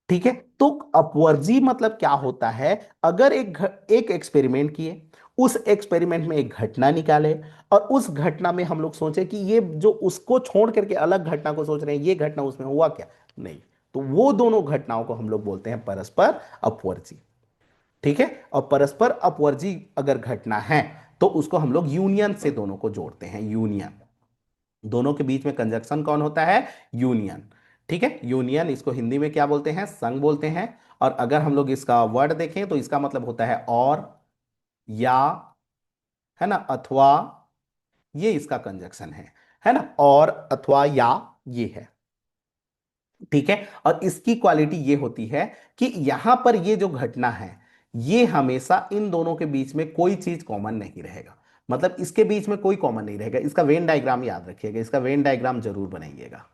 ठीक है, तो अपवर्जी मतलब क्या होता है? अगर एक एक्सपेरिमेंट किए, उस एक्सपेरिमेंट में एक घटना निकाले, और उस घटना में हम लोग सोचे कि ये जो उसको छोड़ करके अलग घटना को सोच रहे हैं, ये घटना उसमें हुआ क्या? नहीं। तो वो दोनों घटनाओं को हम लोग बोलते हैं परस्पर अपवर्जी। ठीक है, और परस्पर अपवर्जी अगर घटना है तो उसको हम लोग यूनियन से दोनों को जोड़ते हैं, यूनियन। दोनों के बीच में कंजक्शन कौन होता है? यूनियन। ठीक है, यूनियन इसको हिंदी में क्या बोलते हैं? संग बोलते हैं। और अगर हम लोग इसका वर्ड देखें तो इसका मतलब होता है और, या, है ना, अथवा। ये इसका कंजक्शन है ना, और अथवा या, ये है। ठीक है, और इसकी क्वालिटी ये होती है कि यहां पर ये जो घटना है, ये हमेशा इन दोनों के बीच में कोई चीज कॉमन नहीं रहेगा। मतलब इसके बीच में कोई कॉमन नहीं रहेगा। इसका वेन डायग्राम याद रखिएगा, इसका वेन डायग्राम जरूर बनाइएगा।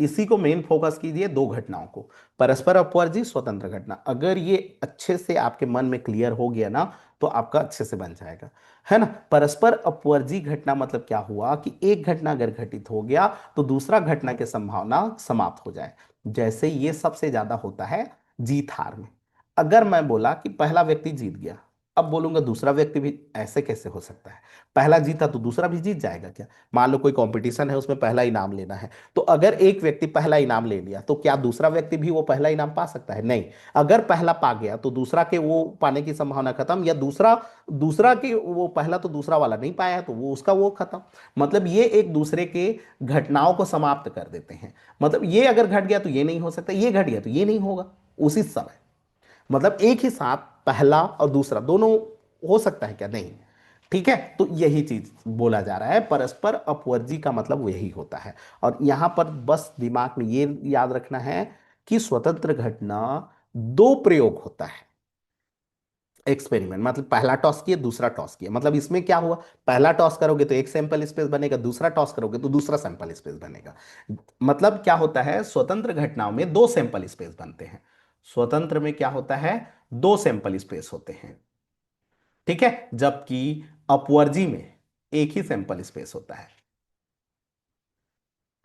इसी को मेन फोकस कीजिए, दो घटनाओं को। परस्पर अपवर्जी, स्वतंत्र घटना, अगर ये अच्छे से आपके मन में क्लियर हो गया ना, तो आपका अच्छे से बन जाएगा। है ना, परस्पर अपवर्जी घटना मतलब क्या हुआ कि एक घटना अगर घटित हो गया तो दूसरा घटना की संभावना समाप्त हो जाए। जैसे ये सबसे ज्यादा होता है जीत हार में। अगर मैं बोला कि पहला व्यक्ति जीत गया, अब बोलूंगा दूसरा व्यक्ति भी, ऐसे कैसे हो सकता है? पहला जीता तो दूसरा भी जीत जाएगा क्या? मान लो कोई कंपटीशन है, उसमें पहला इनाम लेना है, तो अगर एक व्यक्ति पहला इनाम ले लिया तो क्या दूसरा व्यक्ति भी वो पहला इनाम पा सकता है? नहीं। अगर पहला पा गया तो दूसरा के वो पाने की संभावना खत्म, या दूसरा दूसरा के वो पहला तो दूसरा वाला नहीं पाया है तो वो उसका वो खत्म। मतलब ये एक दूसरे के घटनाओं को समाप्त कर देते हैं। मतलब ये अगर घट गया तो ये नहीं हो सकता, ये घट गया तो ये नहीं होगा उसी समय। मतलब एक ही साथ पहला और दूसरा दोनों हो सकता है क्या? नहीं। ठीक है, तो यही चीज बोला जा रहा है, परस्पर अपवर्जी का मतलब यही होता है। और यहां पर बस दिमाग में ये याद रखना है कि स्वतंत्र घटना दो प्रयोग होता है। एक्सपेरिमेंट मतलब पहला टॉस किया, दूसरा टॉस किया, मतलब इसमें क्या हुआ? पहला टॉस करोगे तो एक सैंपल स्पेस बनेगा, दूसरा टॉस करोगे तो दूसरा सैंपल स्पेस बनेगा। मतलब क्या होता है, स्वतंत्र घटनाओं में दो सैंपल स्पेस बनते हैं। स्वतंत्र में क्या होता है? दो सैंपल स्पेस होते हैं। ठीक है, जबकि अपवर्जी में एक ही सैंपल स्पेस होता है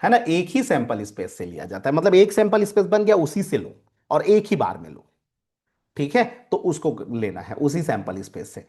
ना। एक ही सैंपल स्पेस से लिया जाता है, मतलब एक सैंपल स्पेस बन गया उसी से लो, और एक ही बार में लो। ठीक है, तो उसको लेना है उसी सैंपल स्पेस से।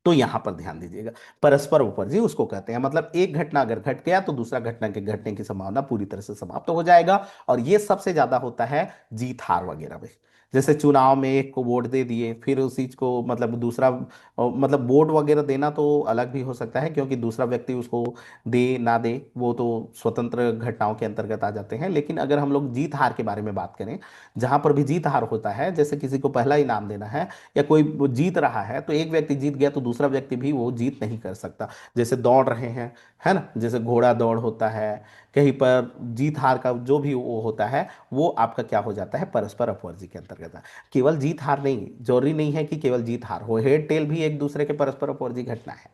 तो यहां पर ध्यान दीजिएगा, परस्पर उपरजी उसको कहते हैं। मतलब एक घटना अगर घट गया तो दूसरा घटना के घटने की संभावना पूरी तरह से समाप्त हो जाएगा। और ये सबसे ज्यादा होता है जीत हार वगैरह में। जैसे चुनाव में एक को वोट दे दिए, फिर उस चीज को मतलब दूसरा मतलब वोट वगैरह देना तो अलग भी हो सकता है, क्योंकि दूसरा व्यक्ति उसको दे ना दे वो तो स्वतंत्र घटनाओं के अंतर्गत आ जाते हैं। लेकिन अगर हम लोग जीत हार के बारे में बात करें, जहां पर भी जीत हार होता है, जैसे किसी को पहला इनाम देना है या कोई वो जीत रहा है, तो एक व्यक्ति जीत गया तो दूसरा व्यक्ति भी वो जीत नहीं कर सकता। जैसे दौड़ रहे हैं, है ना, जैसे घोड़ा दौड़ होता है, कहीं पर जीत हार का जो भी वो होता है, वो आपका क्या हो जाता है, परस्पर अपवर्जी के अंतर्गत है। केवल जीत हार नहीं, जरूरी नहीं है कि केवल जीत हार हो, हेड टेल भी एक दूसरे के परस्पर अपवर्जी घटना है।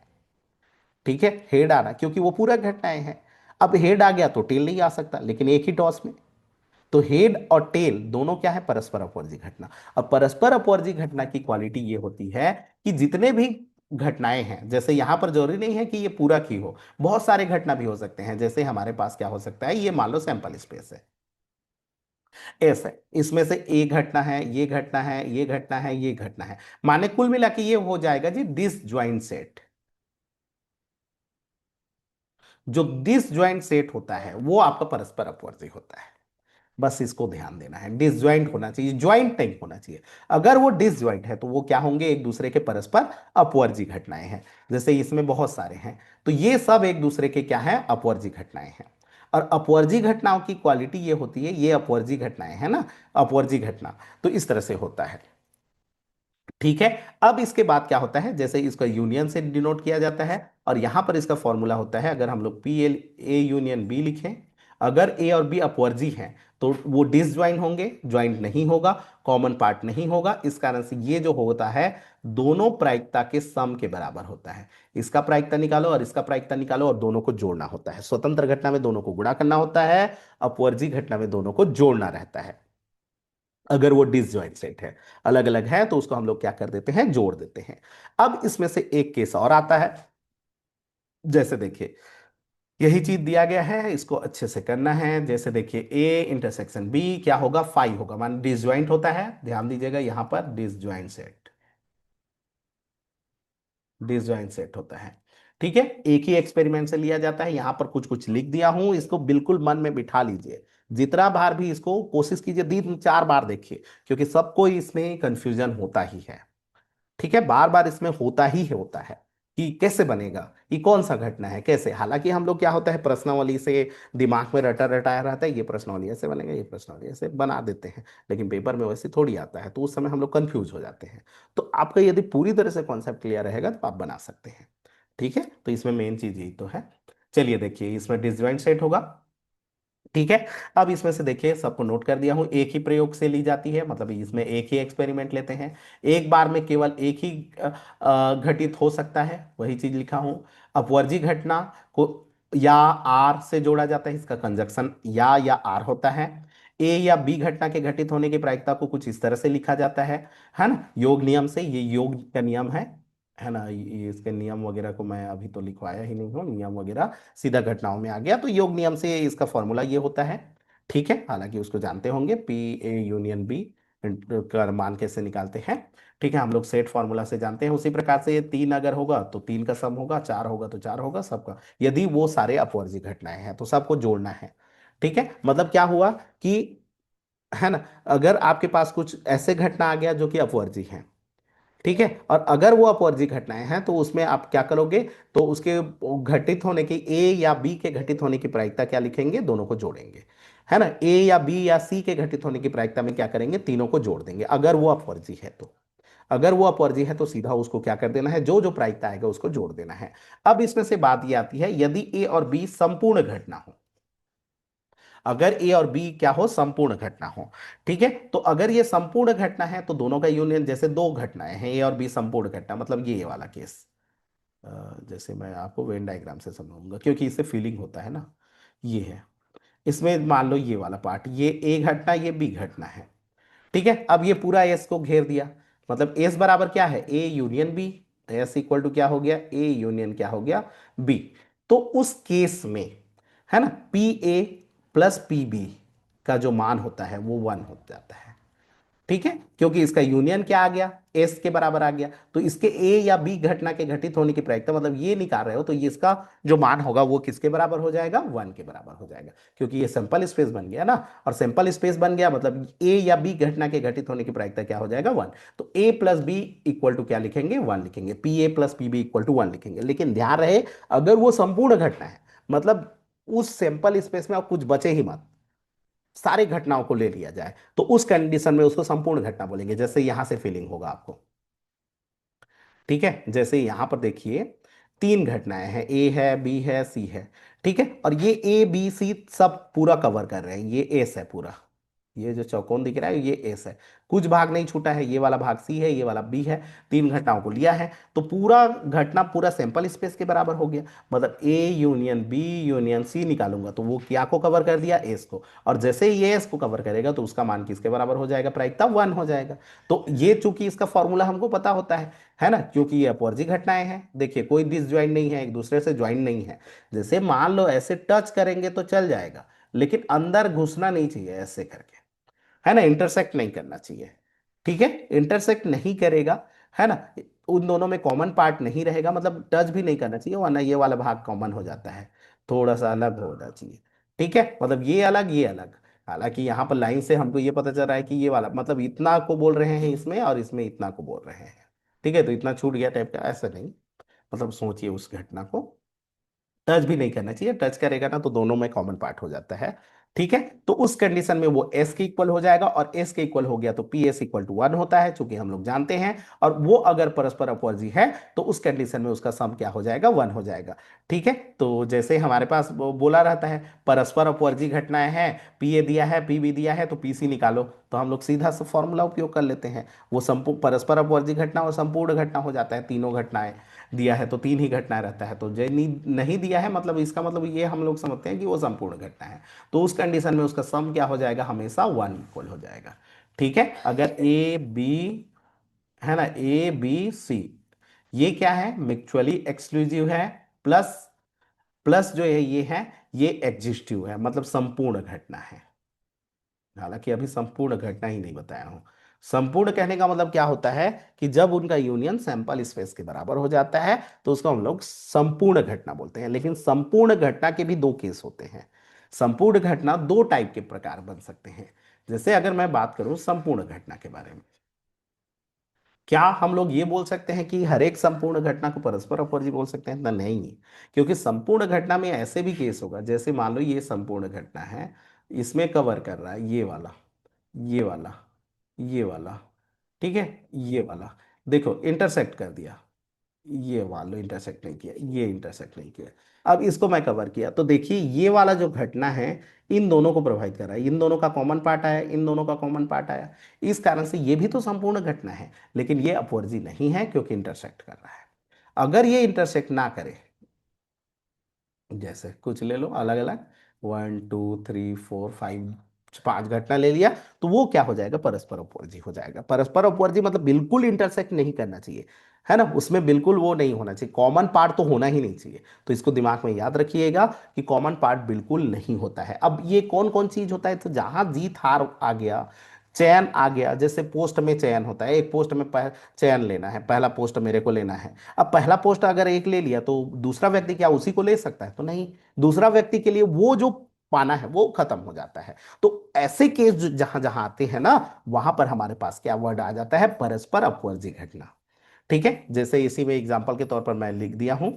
ठीक है, हेड आना क्योंकि वो पूरक घटनाएं हैं। अब हेड आ गया तो टेल नहीं आ सकता, लेकिन एक ही टॉस में। तो हेड और टेल दोनों क्या है, परस्पर अपवर्जी घटना। अब परस्पर अपवर्जी घटना की क्वालिटी ये होती है कि जितने भी घटनाएं हैं, जैसे यहां पर जरूरी नहीं है कि ये पूरक ही हो, बहुत सारे घटना भी हो सकते हैं। जैसे हमारे पास क्या हो सकता है, ये मान लो सैंपल स्पेस है, एस है, इसमें से ए घटना है, ये घटना है, ये घटना है, ये घटना है, माने कुल मिला के ये हो जाएगा जी डिसजॉइंट सेट। जो डिसजॉइंट सेट होता है वो आपका परस्पर अपवर्ती होता है। बस इसको ध्यान देना है, डिसजॉइंट होना चाहिए, ज्वाइंट नहीं होना चाहिए। अगर वो डिसजॉइंट है तो वो क्या होंगे, एक दूसरे के परस्पर अपवर्जी घटनाएं हैं। जैसे इसमें बहुत सारे हैं, तो ये सब एक दूसरे के क्या है, अपवर्जी घटनाएं हैं। और अपवर्जी घटनाओं की क्वालिटी ये होती है, ये अपवर्जी घटनाएं है ना, अपवर्जी घटना तो इस तरह से होता है। ठीक है। अब इसके बाद क्या होता है, जैसे इसका यूनियन से डिनोट किया जाता है, और यहां पर इसका फॉर्मूला होता है, अगर हम लोग P L A union B लिखें, अगर ए और बी अपवर्जी हैं तो वो डिसज्वाइन होंगे, ज्वाइंट नहीं होगा, कॉमन पार्ट नहीं होगा। इस कारण से ये जो होता है दोनों प्रायिकता के सम के बराबर होता है। इसका प्रायिकता निकालो और इसका प्रायिकता निकालो और दोनों को जोड़ना होता है। स्वतंत्र घटना में दोनों को गुणा करना होता है, अपवर्जी घटना में दोनों को जोड़ना रहता है। अगर वो डिसजॉइंट सेट है, अलग अलग है, तो उसको हम लोग क्या कर देते हैं, जोड़ देते हैं। अब इसमें से एक केस और आता है, जैसे देखिए यही चीज दिया गया है, इसको अच्छे से करना है। जैसे देखिए ए इंटरसेक्शन बी क्या होगा, फाइव होगा, मान डिसजॉइंट होता है, ध्यान दीजिएगा यहां पर डिसजॉइंट सेट, डिसजॉइंट सेट होता है। ठीक है, एक ही एक्सपेरिमेंट से लिया जाता है। यहां पर कुछ कुछ लिख दिया हूं, इसको बिल्कुल मन में बिठा लीजिए। जितना बार भी इसको कोशिश कीजिए, 3 4 बार देखिए, क्योंकि सबको इसमें कंफ्यूजन होता ही है। ठीक है, बार बार इसमें होता ही होता है कि कैसे बनेगा, ये कौन सा घटना है, कैसे। हालांकि हम लोग क्या होता है, प्रश्नावली से दिमाग में रटा रटाया रहता है, ये प्रश्नावली ऐसे बनेगा, ये प्रश्नावली ऐसे बना देते हैं, लेकिन पेपर में वैसे थोड़ी आता है, तो उस समय हम लोग कंफ्यूज हो जाते हैं। तो आपका यदि पूरी तरह से कॉन्सेप्ट क्लियर रहेगा तो आप बना सकते हैं। ठीक है, तो इसमें मेन चीज यही तो है। चलिए देखिए, इसमें डिसजॉइंट सेट होगा। ठीक है, अब इसमें से देखिए सबको नोट कर दिया हूं, एक ही प्रयोग से ली जाती है, मतलब इसमें एक ही एक्सपेरिमेंट लेते हैं, एक बार में केवल एक ही घटित हो सकता है, वही चीज लिखा हूं। अपवर्जी घटना को या आर से जोड़ा जाता है, इसका कंजक्शन या आर होता है। ए या बी घटना के घटित होने की प्रायिकता को कुछ इस तरह से लिखा जाता है ना, योग नियम से, ये योग का नियम है ना, ये इसके नियम वगैरह को मैं अभी तो लिखवाया ही नहीं हूँ, नियम वगैरह सीधा घटनाओं में आ गया, तो योग नियम से इसका फॉर्मूला ये होता है। ठीक है, हालांकि उसको जानते होंगे, पी ए यूनियन बी का मान कैसे निकालते हैं। ठीक है, हम लोग सेट फॉर्मूला से जानते हैं। उसी प्रकार से 3 अगर होगा तो 3 का सम होगा, 4 होगा तो 4 होगा सबका, यदि वो सारे अपवर्जी घटनाएं हैं तो सबको जोड़ना है। ठीक है, मतलब क्या हुआ कि, है ना, अगर आपके पास कुछ ऐसे घटना आ गया जो कि अपवर्जी हैं, ठीक है, और अगर वो अपवर्जी घटनाएं हैं तो उसमें आप क्या करोगे, तो उसके घटित होने की, ए या बी के घटित होने की प्रायिकता क्या लिखेंगे, दोनों को जोड़ेंगे, है ना। ए या बी या सी के घटित होने की प्रायिकता में क्या करेंगे, तीनों को जोड़ देंगे, अगर वो अपवर्जी है तो। अगर वो अपवर्जी है तो सीधा उसको क्या कर देना है, जो जो प्रायिकता आएगा उसको जोड़ देना है। अब इसमें से बात ये आती है, यदि ए और बी संपूर्ण घटना हो, अगर ए और बी क्या हो, संपूर्ण घटना हो। ठीक है, तो अगर ये संपूर्ण घटना है तो दोनों का यूनियन, जैसे दो घटनाएं हैं ए और बी संपूर्ण घटना, मतलब ये वाला केस, जैसे मैं आपको वेन डायग्राम से समझाऊंगा क्योंकि इससे फीलिंग होता है ना। ये है, इसमें मान लो ये वाला पार्ट, ये ए घटना, ये बी घटना है। ठीक है, अब ये पूरा एस को घेर दिया, मतलब एस बराबर क्या है, A union B. S equal to क्या हो गया, ए यूनियन क्या हो गया, बी। तो उस केस में, है ना, P A plus P B का जो मान होता है वो 1 हो जाता है। ठीक है, क्योंकि इसका यूनियन क्या आ गया, एस के बराबर आ गया, तो इसके ए या बी घटना के घटित होने की प्रायिकता, मतलब ये निकाल रहे हो तो ये इसका जो मान होगा वो किसके बराबर हो जाएगा, वन के बराबर हो जाएगा, क्योंकि ये सैंपल स्पेस बन गया ना, और सैंपल स्पेस बन गया मतलब ए या बी घटना के घटित होने की प्रायिकता क्या हो जाएगा, वन। तो A plus B equal to क्या लिखेंगे, वन लिखेंगे, P A plus P B equal to one लिखेंगे। लेकिन ध्यान रहे, अगर वो संपूर्ण घटना है, मतलब उस सैंपल स्पेस में अब कुछ बचे ही मत, सारी घटनाओं को ले लिया जाए, तो उस कंडीशन में उसको संपूर्ण घटना बोलेंगे। जैसे यहां से फीलिंग होगा आपको, ठीक है, जैसे यहां पर देखिए तीन घटनाएं हैं, ए है, बी है, सी है, ठीक है, और ये ए बी सी सब पूरा कवर कर रहे हैं, ये एस है पूरा, ये जो चौकोन दिख रहा है ये एस है, कुछ भाग नहीं छूटा है, ये वाला भाग सी है, ये वाला बी है, तीन घटनाओं को लिया है, तो पूरा घटना पूरा सैंपल स्पेस के बराबर हो गया। मतलब A union B union C निकालूंगा तो वो क्या को कवर कर दिया, एस को, और जैसे ही ये एस को कवर करेगा तो उसका मान किसके बराबर हो जाएगा, प्रायिकता वन हो जाएगा। तो ये चूंकि इसका फॉर्मूला हमको पता होता है ना, क्योंकि ये अपवर्जी घटनाएं हैं, देखिए कोई डिसजॉइंट नहीं है, एक दूसरे से ज्वाइन नहीं है। जैसे मान लो ऐसे टच करेंगे तो चल जाएगा, लेकिन अंदर घुसना नहीं चाहिए ऐसे करके, है ना, इंटरसेक्ट नहीं करना चाहिए, ठीक है, इंटरसेक्ट नहीं करेगा, है ना, उन दोनों में कॉमन पार्ट नहीं रहेगा, मतलब टच भी नहीं करना चाहिए, वरना ये वाला भाग कॉमन हो जाता है, थोड़ा सा अलग होना चाहिए, ठीक है, मतलब ये अलग ये अलग। हालांकि यहाँ पर लाइन से हमको ये पता चल रहा है कि ये वाला मतलब इतना को बोल रहे हैं इसमें, और इसमें इतना को बोल रहे हैं, ठीक है, तो इतना छूट गया टाइप का, ऐसा नहीं, मतलब सोचिए उस घटना को, टच भी नहीं करना चाहिए, टच करेगा ना तो दोनों में कॉमन पार्ट हो जाता है, ठीक है। तो उस कंडीशन में वो एस के इक्वल हो जाएगा, और एस के इक्वल हो गया तो P S equal to one होता है, चूंकि हम लोग जानते हैं, और वो अगर परस्पर अपवर्जी है तो उस कंडीशन में उसका सम क्या हो जाएगा, वन हो जाएगा, ठीक है। तो जैसे हमारे पास वो बोला रहता है परस्पर अपवर्जी घटनाएं हैं, पी ए दिया है पी बी दिया है तो पी सी निकालो, तो हम लोग सीधा सा फॉर्मूला उपयोग कर लेते हैं, वो संपूर्ण परस्पर अपवर्जी घटना और संपूर्ण घटना हो जाता है, तीनों घटनाएं दिया है तो तीन ही घटना रहता है, तो जो नहीं दिया है मतलब इसका मतलब ये हम लोग समझते हैं कि वो संपूर्ण घटना है, तो उस कंडीशन में उसका सम क्या हो जाएगा, हमेशा वन इक्वल हो जाएगा, ठीक है। अगर ए बी, है ना, ए बी सी, ये क्या है, म्यूचुअली एक्सक्लूसिव है, प्लस प्लस जो है ये है, ये एग्जिस्टिव है, मतलब संपूर्ण घटना है। हालांकि अभी संपूर्ण घटना ही नहीं बताया हूं, संपूर्ण कहने का मतलब क्या होता है कि जब उनका यूनियन सैंपल स्पेस के बराबर हो जाता है तो उसको हम लोग संपूर्ण घटना बोलते हैं। लेकिन संपूर्ण घटना के भी दो केस होते हैं, संपूर्ण घटना दो टाइप के प्रकार बन सकते हैं। जैसे अगर मैं बात करूं संपूर्ण घटना के बारे में, क्या हम लोग ये बोल सकते हैं कि हर एक संपूर्ण घटना को परस्पर अपवर्जी बोल सकते हैं ना, नहीं, क्योंकि संपूर्ण घटना में ऐसे भी केस होगा, जैसे मान लो ये संपूर्ण घटना है, इसमें कवर कर रहा है ये वाला, ये वाला, ये वाला, ठीक है, ये वाला, देखो इंटरसेक्ट कर दिया, ये मान लो इंटरसेक्ट नहीं किया, ये इंटरसेक्ट नहीं किया, अब इसको मैं कवर किया, तो देखिए ये वाला जो घटना है इन दोनों को प्रोवाइड कर रहा है, इन दोनों का कॉमन पार्ट आया, इन दोनों का कॉमन पार्ट आया, इस कारण से ये भी तो संपूर्ण घटना है, लेकिन ये अपवर्जी नहीं है क्योंकि इंटरसेक्ट कर रहा है। अगर ये इंटरसेक्ट ना करे, जैसे कुछ ले लो अलग अलग, one two three four five, पांच घटना ले लिया, तो वो क्या हो जाएगा, परस्पर अपवर्जी हो जाएगा। परस्पर अपवर्जी मतलब बिल्कुल इंटरसेक्ट नहीं करना चाहिए, है ना, उसमें बिल्कुल वो नहीं होना चाहिए, कॉमन पार्ट तो होना ही नहीं चाहिए, तो इसको दिमाग में याद रखिएगा कि कॉमन पार्ट बिल्कुल नहीं होता है। अब ये कौन कौन चीज होता है, तो जहां जीत हार आ गया, चयन आ गया, जैसे पोस्ट में चयन होता है, एक पोस्ट में चयन लेना है, पहला पोस्ट मेरे को लेना है, अब पहला पोस्ट अगर एक ले लिया तो दूसरा व्यक्ति क्या उसी को ले सकता है, तो नहीं, दूसरा व्यक्ति के लिए वो जो पाना है वो खत्म हो जाता है। तो ऐसे केस जहां जहां आते हैं ना, वहां पर हमारे पास क्या वर्ड आ जाता है, परस्पर अपवर्जी घटना, ठीक है। जैसे इसी में एग्जांपल के तौर पर मैं लिख दिया हूं,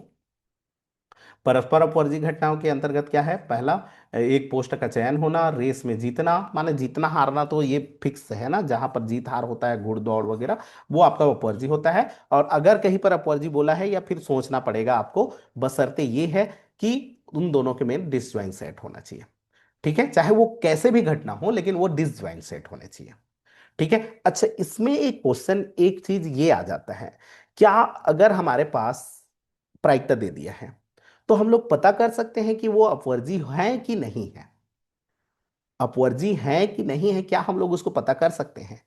परस्पर अपवर्जी घटनाओं के अंतर्गत क्या है, पहला एक पोस्ट का चयन होना, रेस में जीतना, माने जीतना हारना तो ये फिक्स है ना, जहां पर जीत हार होता है घुड़दौड़ वगैरह, वो आपका अपवर्जी होता है। और अगर कहीं पर अपवर्जी बोला है या फिर सोचना पड़ेगा आपको, बशर्ते ये है कि उन दोनों के में डिसज्वाइंट सेट होना चाहिए, ठीक है, चाहे वो कैसे भी घटना हो लेकिन वो डिसज्वाइंट सेट होने चाहिए, ठीक है। अच्छा, इसमें एक क्वेश्चन एक चीज ये आ जाता है, क्या अगर हमारे पास प्रायिकता दे दिया है तो हम लोग पता कर सकते हैं कि वो अपवर्जी है कि नहीं है, अपवर्जी है कि नहीं है, क्या हम लोग उसको पता कर सकते हैं,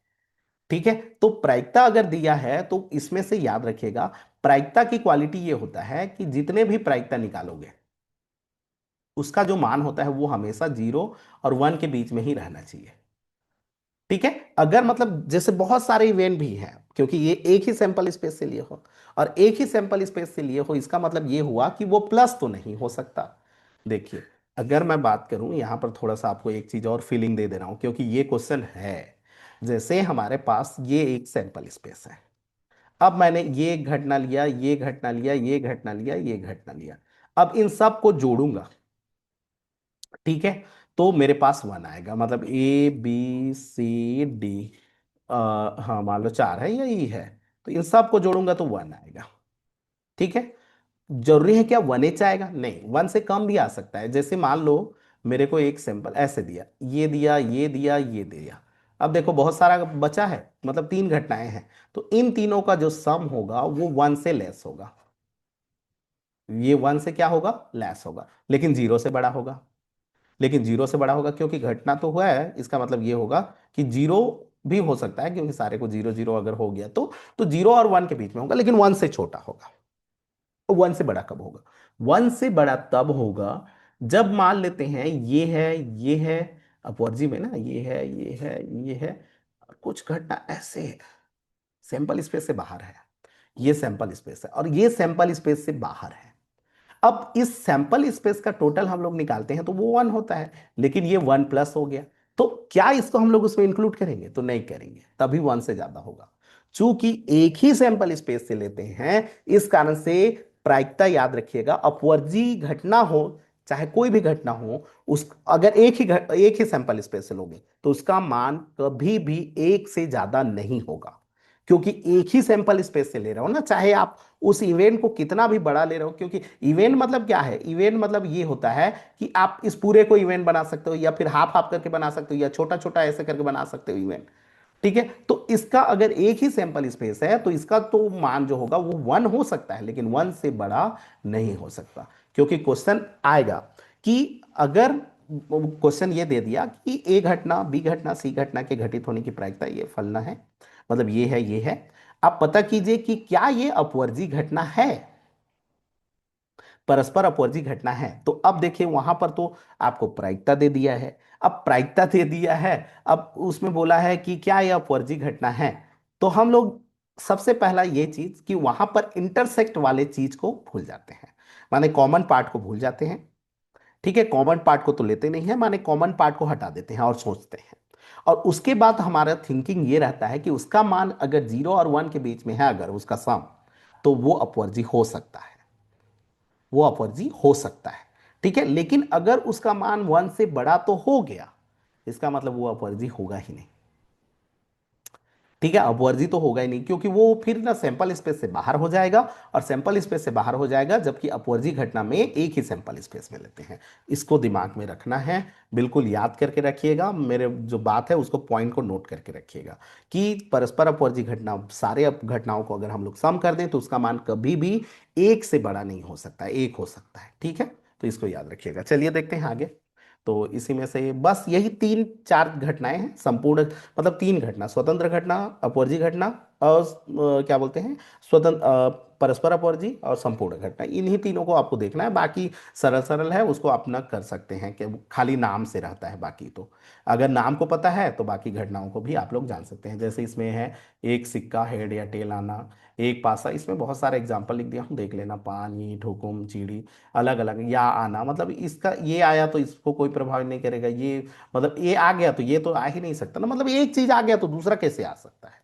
ठीक है। तो प्रायिकता अगर दिया है तो इसमें से याद रखिएगा, प्रायिकता की क्वालिटी ये होता है कि जितने भी प्रायिकता निकालोगे उसका जो मान होता है वो हमेशा जीरो और वन के बीच में ही रहना चाहिए, ठीक है। अगर मतलब जैसे बहुत सारे इवेंट भी हैं, क्योंकि ये एक ही सैंपल स्पेस से लिए हो और एक ही सैंपल स्पेस से लिए हो, इसका मतलब ये हुआ कि वो प्लस तो नहीं हो सकता। देखिए, अगर मैं बात करूं यहां पर थोड़ा सा आपको एक चीज और फीलिंग दे दे रहा हूं, क्योंकि ये क्वेश्चन है। जैसे हमारे पास ये एक सैंपल स्पेस है, अब मैंने ये घटना लिया, ये घटना लिया, ये घटना लिया, ये घटना लिया, अब इन सब को जोड़ूंगा, ठीक है। तो मेरे पास वन आएगा, मतलब A B C D, हाँ मान लो चार है या ई है, तो इन सब को जोड़ूंगा तो वन आएगा, ठीक है। जरूरी है क्या वन एच आएगा? नहीं, वन से कम भी आ सकता है। जैसे मान लो मेरे को एक सैंपल ऐसे दिया, ये दिया, ये दिया, ये दिया, अब देखो बहुत सारा बचा है, मतलब तीन घटनाएं हैं, तो इन तीनों का जो सम होगा वो वन से लेस होगा। ये वन से क्या होगा? लेस होगा, लेकिन जीरो से बड़ा होगा। लेकिन जीरो से बड़ा होगा क्योंकि घटना तो हुआ है, इसका मतलब ये होगा कि जीरो भी हो सकता है, क्योंकि सारे को जीरो जीरो अगर हो गया तो जीरो और वन के बीच में होगा, लेकिन वन से छोटा होगा। तो वन से बड़ा कब होगा? वन से बड़ा तब होगा जब मान लेते हैं ये है, ये है, अपवर्जी में ना, ये है, ये है, ये है, और कुछ घटना ऐसे है, सैंपल स्पेस से बाहर है, ये सैंपल स्पेस है और ये सैंपल स्पेस से बाहर है। अब इस सैंपल स्पेस का टोटल हम लोग निकालते हैं तो वो वन होता है, लेकिन ये वन प्लस हो गया, तो क्या इसको हम लोग उसमें इंक्लूड करेंगे? तो नहीं करेंगे, तभी वन से ज्यादा होगा। चूंकि एक ही सैंपल स्पेस से लेते हैं, इस कारण से प्रायिकता याद रखिएगा, अपवर्जी घटना हो चाहे कोई भी घटना हो, उस अगर एक ही सैंपल स्पेस से लोगे तो उसका मान कभी भी एक से ज्यादा नहीं होगा, क्योंकि एक ही सैंपल स्पेस से ले रहे हो ना, चाहे आप उस इवेंट को कितना भी बड़ा ले रहे हो। क्योंकि इवेंट मतलब क्या है? इवेंट मतलब ये होता है कि आप इस पूरे को इवेंट बना सकते हो, या फिर हाफ हाफ करके बना सकते हो, या छोटा छोटा ऐसे करके बना सकते हो इवेंट, ठीक है। तो इसका अगर एक ही सैंपल स्पेस है तो इसका तो मान जो होगा वो वन हो सकता है, लेकिन वन से बड़ा नहीं हो सकता। क्योंकि क्वेश्चन आएगा कि अगर क्वेश्चन ये दे दिया कि ए घटना, बी घटना, सी घटना के घटित होने की प्रायिकता ये फलना है, मतलब ये है, ये है, आप पता कीजिए कि क्या ये अपवर्जी घटना है, परस्पर अपवर्जी घटना है। तो अब देखिए वहां पर तो आपको प्रायिकता दे दिया है, अब प्रायिकता दे दिया है, अब उसमें बोला है कि क्या यह अपवर्जी घटना है। तो हम लोग सबसे पहला ये चीज कि वहां पर इंटरसेक्ट वाले चीज को भूल जाते हैं, माने कॉमन पार्ट को भूल जाते हैं, ठीक है। कॉमन पार्ट को तो लेते नहीं है, माने कॉमन पार्ट को हटा देते हैं और सोचते हैं, और उसके बाद हमारा थिंकिंग ये रहता है कि उसका मान अगर जीरो और वन के बीच में है, अगर उसका सम, तो वो अपवर्जी हो सकता है, वो अपवर्जी हो सकता है, ठीक है। लेकिन अगर उसका मान वन से बड़ा तो हो गया, इसका मतलब वो अपवर्जी होगा ही नहीं, ठीक है। अपवर्जी तो होगा ही नहीं, क्योंकि वो फिर ना सैंपल स्पेस से बाहर हो जाएगा, और सैंपल स्पेस से बाहर हो जाएगा, जबकि अपवर्जी घटना में एक ही सैंपल स्पेस में लेते हैं। इसको दिमाग में रखना है, बिल्कुल याद करके रखिएगा, मेरे जो बात है उसको पॉइंट को नोट करके रखिएगा कि परस्पर अपवर्जी घटना, सारे घटनाओं को अगर हम लोग सम कर दें तो उसका मान कभी भी एक से बड़ा नहीं हो सकता, एक हो सकता है, ठीक है। तो इसको याद रखिएगा। चलिए देखते हैं आगे। तो इसी में से बस यही तीन चार घटनाएं हैं संपूर्ण, मतलब तीन घटना, स्वतंत्र घटना, अपवर्जी घटना, और क्या बोलते हैं, स्वतंत्र परस्पर अपवर्जी और संपूर्ण घटना, इन्हीं तीनों को आपको देखना है। बाकी सरल सरल है, उसको अपना कर सकते हैं कि खाली नाम से रहता है, बाकी तो अगर नाम को पता है तो बाकी घटनाओं को भी आप लोग जान सकते हैं। जैसे इसमें है एक सिक्का, हेड या टेल आना, एक पासा, इसमें बहुत सारे एग्जाम्पल लिख दिया हूँ, देख लेना, पानी, ठुकुम, चिड़ी, अलग अलग, या आना, मतलब इसका ये आया तो इसको कोई प्रभाव नहीं करेगा, ये मतलब ये आ गया तो ये तो आ ही नहीं सकता ना, मतलब एक चीज आ गया तो दूसरा कैसे आ सकता है,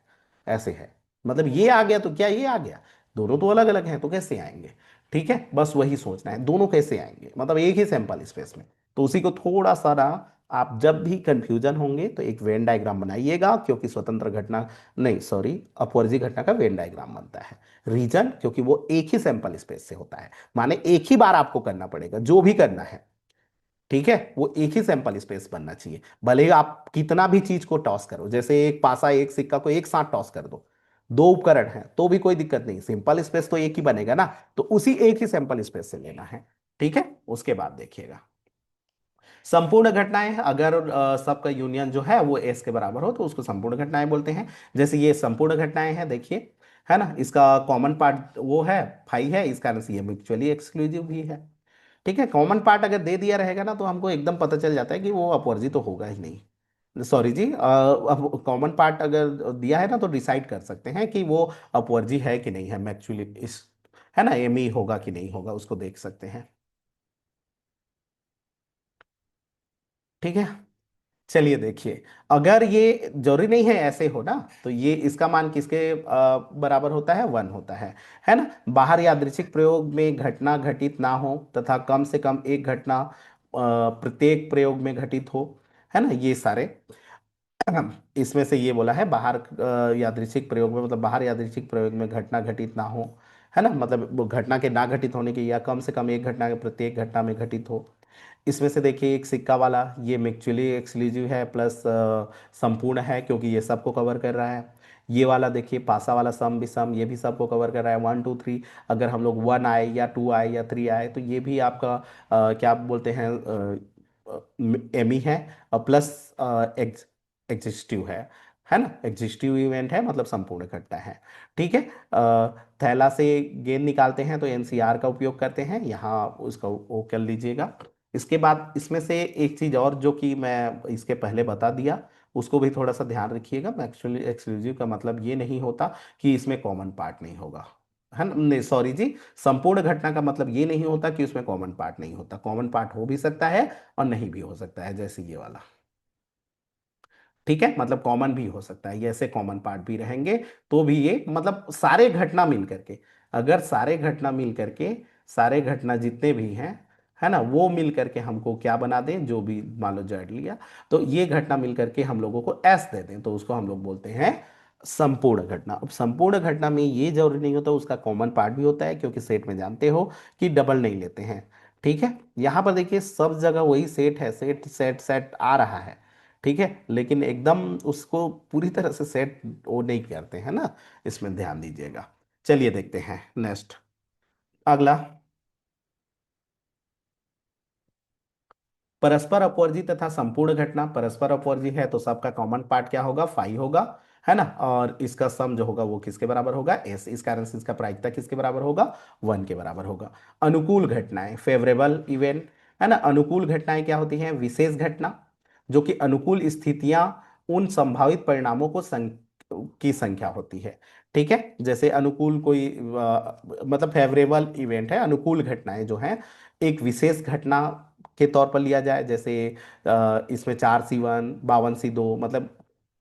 ऐसे है। मतलब ये आ गया तो क्या ये आ गया, दोनों तो अलग अलग हैं तो कैसे आएंगे, ठीक है। बस वही सोचना है, दोनों कैसे आएंगे, मतलब एक ही सैंपल स्पेस में। तो उसी को थोड़ा सा ना, आप जब भी कंफ्यूजन होंगे तो एक वेन डायग्राम बनाइएगा, क्योंकि स्वतंत्र घटना, नहीं सॉरी, अपवर्जी घटना का वेन डायग्राम बनता है। रीजन, क्योंकि वो एक ही सैंपल स्पेस से होता है, माने एक ही बार आपको करना पड़ेगा जो भी करना है, ठीक है। वो एक ही सैंपल स्पेस बनना चाहिए, भले ही आप कितना भी चीज को टॉस करो, जैसे एक पासा एक सिक्का को एक साथ टॉस कर दो, दो उपकरण हैं तो भी कोई दिक्कत नहीं, सिंपल स्पेस तो एक ही बनेगा ना, तो उसी एक ही सैंपल स्पेस से लेना है, ठीक है। उसके बाद देखिएगा संपूर्ण घटनाएं, अगर सबका यूनियन जो है वो एस के बराबर हो तो उसको संपूर्ण घटनाएं बोलते हैं। जैसे ये संपूर्ण घटनाएं हैं, देखिए, है ना, इसका कॉमन पार्ट वो है, फाई है, इस कारण से ये म्यूचुअली एक्सक्लूसिव भी है, ठीक है। कॉमन पार्ट अगर दे दिया रहेगा ना तो हमको एकदम पता चल जाता है कि वो अपवर्जित तो होगा ही नहीं, सॉरी जी, अब कॉमन पार्ट अगर दिया है ना तो डिसाइड कर सकते हैं कि वो अपवर्जी है कि नहीं है, हम एक्चुअली इस, है ना, एम ई होगा कि नहीं होगा उसको देख सकते हैं। ठीक है, चलिए देखिए, अगर ये जरूरी नहीं है ऐसे हो ना, तो ये इसका मान किसके बराबर होता है, वन होता है ना। बाहर यादृच्छिक प्रयोग में घटना घटित ना हो तथा कम से कम एक घटना प्रत्येक प्रयोग में घटित हो, है ना, ये सारे इसमें से ये बोला है बाहर यादृच्छिक प्रयोग में, मतलब बाहर यादृच्छिक प्रयोग में घटना घटित ना हो, है ना, मतलब वो घटना के ना घटित होने की या कम से कम एक घटना के प्रत्येक घटना में घटित हो। इसमें से देखिए एक सिक्का वाला ये म्यूचुअली एक्सक्लूसिव है प्लस संपूर्ण है, क्योंकि ये सबको कवर कर रहा है। ये वाला देखिए पासा वाला सम विषम, ये भी सबको कवर कर रहा है, 1 2 3। अगर हम लोग 1 आए या 2 आए या 3 आए तो ये भी आपका क्या बोलते हैं, एम ही है, और प्लस एग्जिस्टिव है ना, एग्जिस्टिव इवेंट है, मतलब संपूर्ण घटना है। ठीक है, थैला से गेंद निकालते हैं तो एनसीआर का उपयोग करते हैं, यहाँ उसका वो कर लीजिएगा। इसके बाद इसमें से एक चीज और जो कि मैं इसके पहले बता दिया, उसको भी थोड़ा सा ध्यान रखिएगा। एक्चुअली एक्सक्लूसिव का मतलब ये नहीं होता कि इसमें कॉमन पार्ट नहीं होगा, है ना, नहीं सॉरी जी, संपूर्ण घटना का मतलब ये नहीं होता कि उसमें कॉमन पार्ट नहीं होता, कॉमन पार्ट हो भी सकता है और नहीं भी हो सकता है, जैसे ये वाला। ठीक है, मतलब कॉमन भी हो सकता है, ये ऐसे कॉमन पार्ट भी रहेंगे, तो भी ये मतलब सारे घटना मिल करके, अगर सारे घटना मिल करके, सारे घटना जितने भी हैं, है ना, वो मिल करके हमको क्या बना दें, जो भी मान लो जेड लिया, तो ये घटना मिल करके हम लोगों को एस दे दें, तो उसको हम लोग बोलते हैं संपूर्ण घटना। अब संपूर्ण घटना में ये जरूरी नहीं होता उसका कॉमन पार्ट भी होता है, क्योंकि सेट में जानते हो कि डबल नहीं लेते हैं। ठीक है, यहां पर देखिए सब जगह वही सेट है, सेट सेट सेट आ रहा है। ठीक है, लेकिन एकदम उसको पूरी तरह से सेट वो नहीं करते हैं ना, इसमें ध्यान दीजिएगा। चलिए देखते हैं नेक्स्ट, अगला। परस्पर अपवर्जी तथा संपूर्ण घटना, परस्पर अपवर्जी है तो सबका कॉमन पार्ट क्या होगा, फाइव होगा, है ना, और इसका सम जो होगा वो किसके बराबर होगा, एस, इस कारण से इसका प्रायिकता किसके बराबर होगा, वन के बराबर होगा। अनुकूल घटनाएं, फेवरेबल इवेंट, है ना, अनुकूल घटनाएं क्या होती हैं, विशेष घटना जो कि अनुकूल स्थितियां उन संभावित परिणामों को की संख्या होती है। ठीक है, जैसे अनुकूल कोई मतलब फेवरेबल इवेंट है, अनुकूल घटनाएं जो हैं एक विशेष घटना के तौर पर लिया जाए, जैसे इसमें 4C1 52C2 मतलब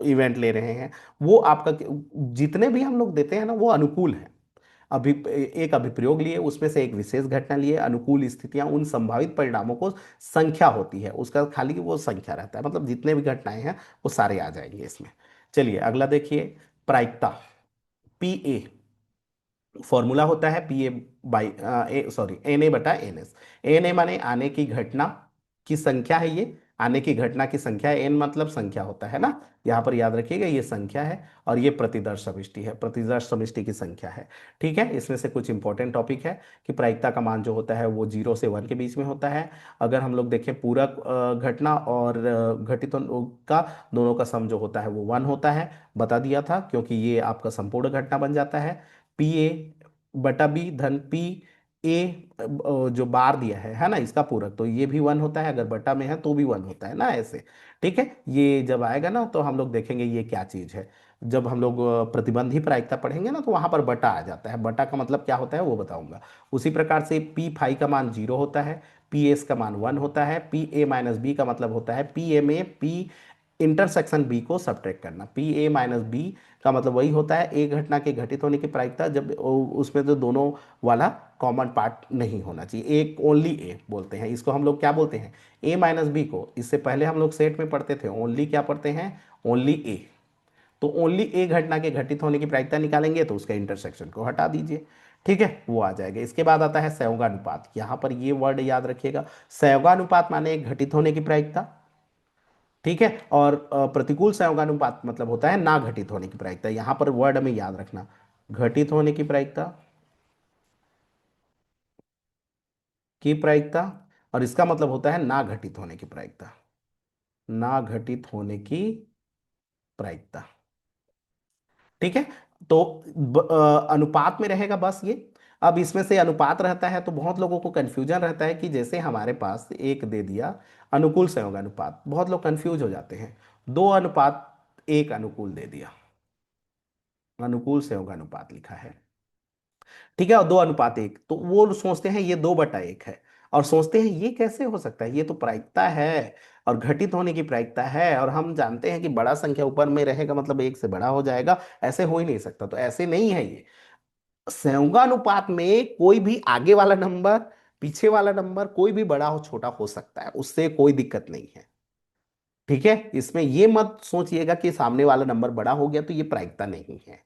इवेंट ले रहे हैं, वो आपका जितने भी हम लोग देते हैं ना वो अनुकूल है। अभी एक अभिप्रयोग लिए, उसमें से एक विशेष घटना लिए, अनुकूल स्थितियां उन संभावित परिणामों को संख्या होती है, उसका खाली वो संख्या रहता है, मतलब जितने भी घटनाएं हैं वो सारे आ जाएंगे इसमें। चलिए अगला देखिए, प्रायिकता, पी ए, फॉर्मूला होता है P A by sorry N A बटा एन एस। एन ए माने आने की घटना की संख्या है, ये आने की घटना की संख्या है, एन मतलब संख्या होता है ना, यहाँ पर याद रखिएगा ये संख्या है, और ये प्रतिदर्श समष्टि है, प्रतिदर्श समष्टि की संख्या है। ठीक है, इसमें से कुछ इंपॉर्टेंट टॉपिक है कि प्रायिकता का मान जो होता है वो 0 से 1 के बीच में होता है। अगर हम लोग देखें पूरक घटना और घटित का दोनों का सम जो होता है वो 1 होता है, बता दिया था, क्योंकि ये आपका संपूर्ण घटना बन जाता है। पी ए बटा बी धन पी ए, जो बार दिया है ना, इसका पूरक, तो ये भी 1 होता है, अगर बटा में है तो भी 1 होता है ना, ऐसे। ठीक है, ये जब आएगा ना तो हम लोग देखेंगे ये क्या चीज है। जब हम लोग प्रतिबंधी प्रायिकता पढ़ेंगे ना तो वहां पर बटा आ जाता है, बटा का मतलब क्या होता है वो बताऊंगा। उसी प्रकार से पी फाइव का मान 0 होता है, पी एस का मान 1 होता है, पी ए माइनस बी का मतलब होता है पी ए में पी इंटरसेक्शन बी को सब्ट्रैक्ट करना, पी ए माइनस बी का मतलब वही होता है एक घटना के घटित होने की प्रायिकता जब उसमें तो दोनों वाला कॉमन पार्ट नहीं होना चाहिए, एक ओनली ए बोलते हैं इसको, हम लोग क्या बोलते हैं, ए माइनस बी को, इससे पहले हम लोग सेट में पढ़ते थे ओनली क्या पढ़ते हैं, ओनली ए। तो ओनली ए घटना के घटित होने की प्रायिकता निकालेंगे तो उसका इंटरसेक्शन को हटा दीजिए। ठीक है, वो आ जाएगा। इसके बाद आता है सहयोगानुपात, यहाँ पर ये वर्ड याद रखिएगा, सहयोगानुपात माने एक घटित होने की प्रायिकता। ठीक है, और प्रतिकूल संयोगानुपात मतलब होता है ना घटित होने की प्रायिकता, यहां पर वर्ड में याद रखना, घटित होने की प्रायिकता, और इसका मतलब होता है ना घटित होने की प्रायिकता, ना घटित होने की प्रायिकता। ठीक है, तो अनुपात में रहेगा बस ये। अब इसमें से अनुपात रहता है तो बहुत लोगों को कंफ्यूजन रहता है कि जैसे हमारे पास एक दे दिया अनुकूल संयोग अनुपात, बहुत लोग कंफ्यूज हो जाते हैं, 2:1 अनुकूल दे दिया, अनुकूल संयोग अनुपात लिखा है। ठीक है, और 2:1, तो वो सोचते हैं ये 2/1 है, और सोचते हैं ये कैसे हो सकता है, ये तो प्रायिकता है और घटित होने की प्रायिकता है, और हम जानते हैं कि बड़ा संख्या ऊपर में रहेगा मतलब एक से बड़ा हो जाएगा, ऐसे हो ही नहीं सकता। तो ऐसे नहीं है ये। संयोगानुपात में कोई भी आगे वाला नंबर, पीछे वाला नंबर, कोई भी बड़ा हो छोटा हो सकता है, उससे कोई दिक्कत नहीं है। ठीक है, इसमें ये मत सोचिएगा कि सामने वाला नंबर बड़ा हो गया तो ये प्रायिकता नहीं है,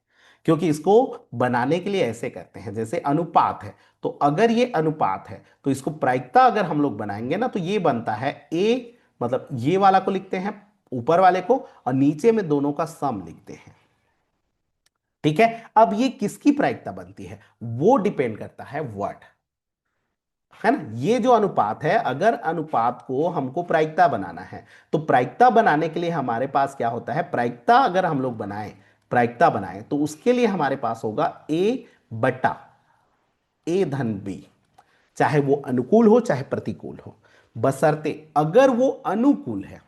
क्योंकि इसको बनाने के लिए ऐसे करते हैं, जैसे अनुपात है, तो अगर ये अनुपात है तो इसको प्रायिकता अगर हम लोग बनाएंगे ना, तो ये बनता है ए, मतलब ये वाला को लिखते हैं ऊपर वाले को, और नीचे में दोनों का सम लिखते हैं। ठीक है, अब ये किसकी प्रायिकता बनती है, वो डिपेंड करता है वर्ड, है ना। ये जो अनुपात है, अगर अनुपात को हमको प्रायिकता बनाना है, तो प्रायिकता बनाने के लिए हमारे पास क्या होता है, प्रायिकता अगर हम लोग बनाएं, प्रायिकता बनाएं तो उसके लिए हमारे पास होगा A/A-B, चाहे वो अनुकूल हो चाहे प्रतिकूल हो, बशर्ते अगर वो अनुकूल है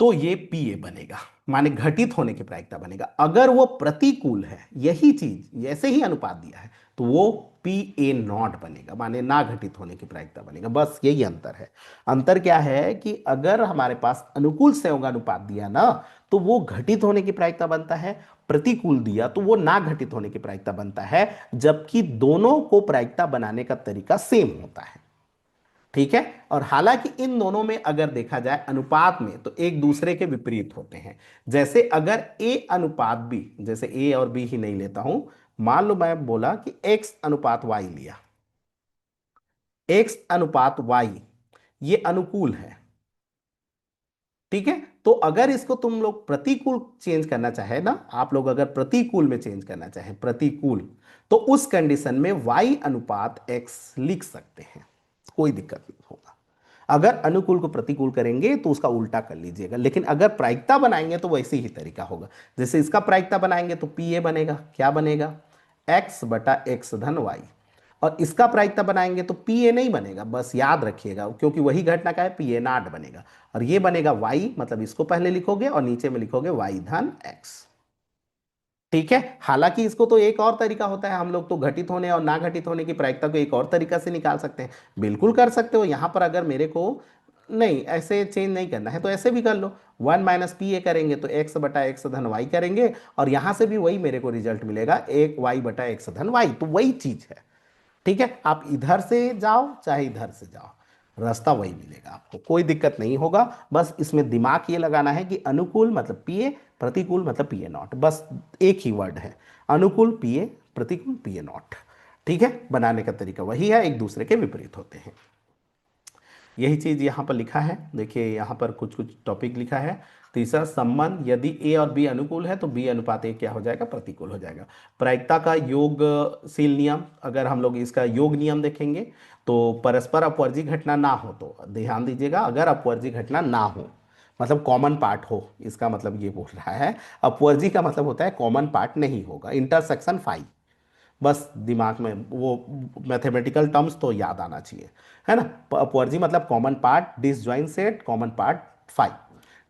तो ये पी ए बनेगा, माने घटित होने की प्रायिकता बनेगा। अगर वो प्रतिकूल है, यही चीज जैसे ही अनुपात दिया है, तो वो पी ए नॉट बनेगा, माने ना घटित होने की प्रायिकता बनेगा। बस यही अंतर है। अंतर क्या है कि अगर हमारे पास अनुकूल संयोगानुपात दिया ना, तो वो घटित होने की प्रायिकता बनता है, प्रतिकूल दिया तो वो ना घटित होने की प्रायिकता बनता है, जबकि दोनों को प्रायिकता बनाने का तरीका सेम होता है। ठीक है, और हालांकि इन दोनों में अगर देखा जाए अनुपात में, तो एक दूसरे के विपरीत होते हैं। जैसे अगर ए अनुपात बी, जैसे ए और बी ही नहीं लेता हूं, मान लो मैं बोला कि एक्स अनुपात वाई लिया, एक्स अनुपात वाई, ये अनुकूल है। ठीक है, तो अगर इसको तुम लोग प्रतिकूल चेंज करना चाहे ना, आप लोग अगर प्रतिकूल में चेंज करना चाहे, प्रतिकूल, तो उस कंडीशन में y अनुपात x लिख सकते हैं, कोई दिक्कत नहीं होगा। अगर अनुकूल को प्रतिकूल करेंगे तो उसका उल्टा कर लीजिएगा, लेकिन अगर प्रायिकता बनाएंगे तो वैसे ही तरीका होगा। जैसे इसका प्रायिकता बनाएंगे तो पी ए बनेगा, क्या बनेगा, x/x-y, और इसका प्रायिकता बनाएंगे तो पी ए नहीं बनेगा, बस याद रखिएगा, क्योंकि वही घटना का है, पी ए नॉट बनेगा। और ये बनेगा y, मतलब इसको पहले लिखोगे और नीचे में लिखोगे y/x। ठीक है, हालांकि इसको तो एक और तरीका होता है, हम लोग तो घटित होने और ना घटित होने की प्रायिकता को एक और तरीका से निकाल सकते हैं। बिल्कुल कर सकते हो, यहां पर अगर मेरे को नहीं ऐसे चेंज नहीं करना है तो ऐसे भी कर लो, 1 - पी ए करेंगे तो x/x-y करेंगे, और यहां से भी वही मेरे को रिजल्ट मिलेगा, एक y/x-y, तो वही चीज है। ठीक है, आप इधर से जाओ चाहे इधर से जाओ, रास्ता वही मिलेगा आपको, कोई दिक्कत नहीं होगा। बस इसमें दिमाग ये लगाना है कि अनुकूल मतलब पी ए, प्रतिकूल मतलब पी ए नॉट, बस एक ही वर्ड है, अनुकूल पी ए, प्रतिकूल पी ए नॉट। ठीक है, बनाने का तरीका वही है, एक दूसरे के विपरीत होते हैं। यही चीज यहाँ पर लिखा है, देखिए यहाँ पर कुछ कुछ टॉपिक लिखा है। तीसरा संबंध, यदि ए और बी अनुकूल है तो बी अनुपात ए क्या हो जाएगा, प्रतिकूल हो जाएगा। प्रायिकता का योगशील नियम, अगर हम लोग इसका योग नियम देखेंगे, तो परस्पर अपवर्जी घटना ना हो, तो ध्यान दीजिएगा, अगर अपवर्जी घटना ना हो मतलब कॉमन पार्ट हो, इसका मतलब ये बोल रहा है, अपवर्जी का मतलब होता है कॉमन पार्ट नहीं होगा, इंटरसेक्शन फाई, बस दिमाग में वो मैथमेटिकल टर्म्स तो याद आना चाहिए, है ना। अपवर्जी मतलब common part, disjoint set, common part 5।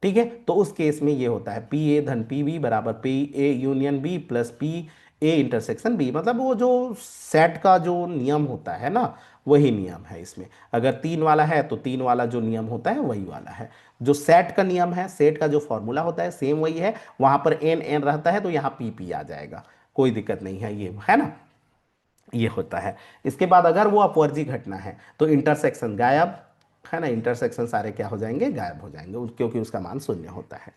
ठीक है, तो उस केस में ये होता है पी ए धन पी बी बराबर P A union B plus P A intersection B, मतलब वो जो सेट का जो नियम होता है ना, वही नियम है इसमें। अगर 3 वाला है तो 3 वाला जो नियम होता है वही वाला है, जो सेट का नियम है, सेट का जो फॉर्मूला होता है सेम वही है, वहां पर एन एन रहता है तो यहाँ पी पी आ जाएगा, कोई दिक्कत नहीं है, ये है ना, ये होता है। इसके बाद अगर वो अपवर्जी घटना है तो इंटरसेक्शन गायब, है ना, इंटरसेक्शन सारे क्या हो जाएंगे, गायब हो जाएंगे, क्योंकि उसका मान शून्य होता है।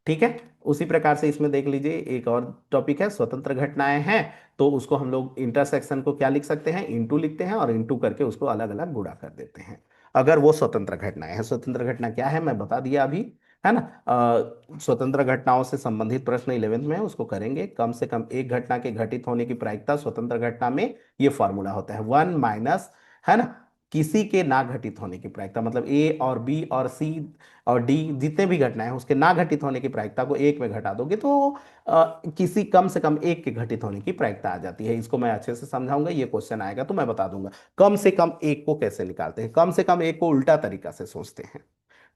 ठीक है, उसी प्रकार से इसमें देख लीजिए एक और टॉपिक है, स्वतंत्र घटनाएं हैं, तो उसको हम लोग इंटरसेक्शन को क्या लिख सकते हैं, इंटू लिखते हैं, और इंटू करके उसको अलग अलग गुणा कर देते हैं, अगर वो स्वतंत्र घटनाएं हैं। स्वतंत्र घटना क्या है मैं बता दिया अभी, है ना। स्वतंत्र घटनाओं से संबंधित प्रश्न 11th में है, उसको करेंगे। कम से कम एक घटना के घटित होने की प्रायिकता स्वतंत्र घटना में, ये फॉर्मूला होता है 1 है ना, किसी के ना घटित होने की प्रायिकता, मतलब ए और बी और सी और डी जितने भी घटनाएं हैं उसके ना घटित होने की प्रायिकता को एक में घटा दोगे तो किसी कम से कम एक के घटित होने की प्रायिकता आ जाती है। इसको मैं अच्छे से समझाऊंगा, ये क्वेश्चन आएगा तो मैं बता दूंगा कम से कम एक को कैसे निकालते हैं, कम से कम एक को उल्टा तरीका से सोचते हैं।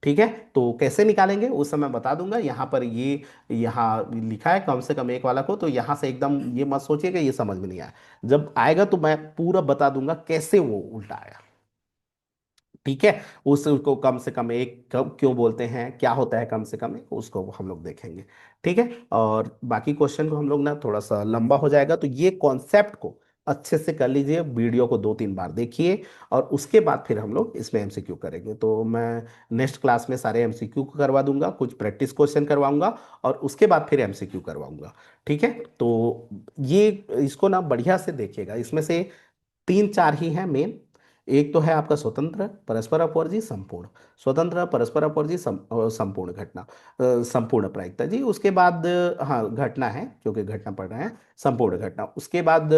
ठीक है, तो कैसे निकालेंगे उस समय बता दूंगा। यहाँ पर ये यहाँ लिखा है कम से कम एक वाला को, तो यहाँ से एकदम ये मत सोचिएगा ये समझ में नहीं आया। जब आएगा तो मैं पूरा बता दूंगा कैसे वो उल्टा आया। ठीक है, उसको कम से कम एक कब क्यों बोलते हैं, क्या होता है कम से कम एक, उसको हम लोग देखेंगे। ठीक है, और बाकी क्वेश्चन को हम लोग ना थोड़ा सा लंबा हो जाएगा, तो ये कॉन्सेप्ट को अच्छे से कर लीजिए, वीडियो को 2-3 बार देखिए, और उसके बाद फिर हम लोग इसमें एमसीक्यू करेंगे। तो मैं नेक्स्ट क्लास में सारे एमसीक्यू को करवा दूंगा, कुछ प्रैक्टिस क्वेश्चन करवाऊंगा, और उसके बाद फिर एमसीक्यू करवाऊंगा। ठीक है, तो ये इसको ना बढ़िया से देखिएगा, इसमें से 3-4 ही हैं मेन। एक तो है आपका स्वतंत्र परस्पर अपवर्जी संपूर्ण, स्वतंत्र परस्पर अपवर्जी संपूर्ण घटना, संपूर्ण प्रायिकता जी। उसके बाद हाँ घटना है क्योंकि घटना पढ़ रहे हैं, संपूर्ण घटना। उसके बाद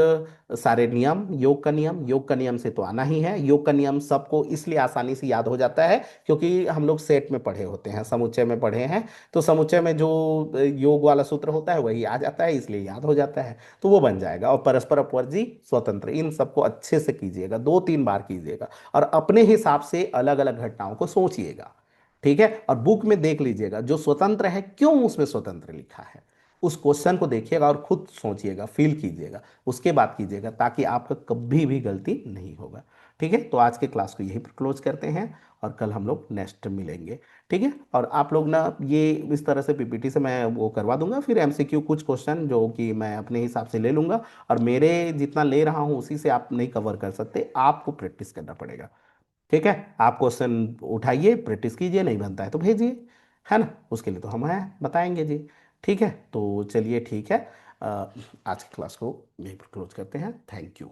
सारे नियम, योग का नियम, योग का नियम से तो आना ही है। योग का नियम सबको इसलिए आसानी से याद हो जाता है क्योंकि हम लोग सेट में पढ़े होते हैं, समुच्चय में पढ़े हैं, तो समुच्चय में जो योग वाला सूत्र होता है वही आ जाता है, इसलिए याद हो जाता है, तो वो बन जाएगा। और परस्पर अपवर्जी स्वतंत्र, इन सबको अच्छे से कीजिएगा, 2-3 बार कीजिएगा, और अपने हिसाब से अलग अलग घटनाओं को सोचिएगा। ठीक है, और बुक में देख लीजिएगा जो स्वतंत्र है क्यों उसमें स्वतंत्र लिखा है, उस क्वेश्चन को देखिएगा और खुद सोचिएगा, फील कीजिएगा, उसके बाद कीजिएगा, ताकि आपका कभी भी गलती नहीं होगा। ठीक है, तो आज के क्लास को यहीं पर क्लोज करते हैं, और कल हम लोग नेक्स्ट मिलेंगे। ठीक है, और आप लोग ना ये इस तरह से पीपीटी से मैं वो करवा दूंगा, फिर एमसीक्यू कुछ क्वेश्चन जो कि मैं अपने हिसाब से ले लूंगा, और मेरे जितना ले रहा हूँ उसी से आप नहीं कवर कर सकते, आपको प्रैक्टिस करना पड़ेगा। ठीक है, आप क्वेश्चन उठाइए, प्रैक्टिस कीजिए, नहीं बनता है तो भेजिए, है ना, उसके लिए तो हम हैं, बताएंगे जी। ठीक है, तो चलिए ठीक है, आज की क्लास को यहीं पर क्लोज करते हैं। Thank you.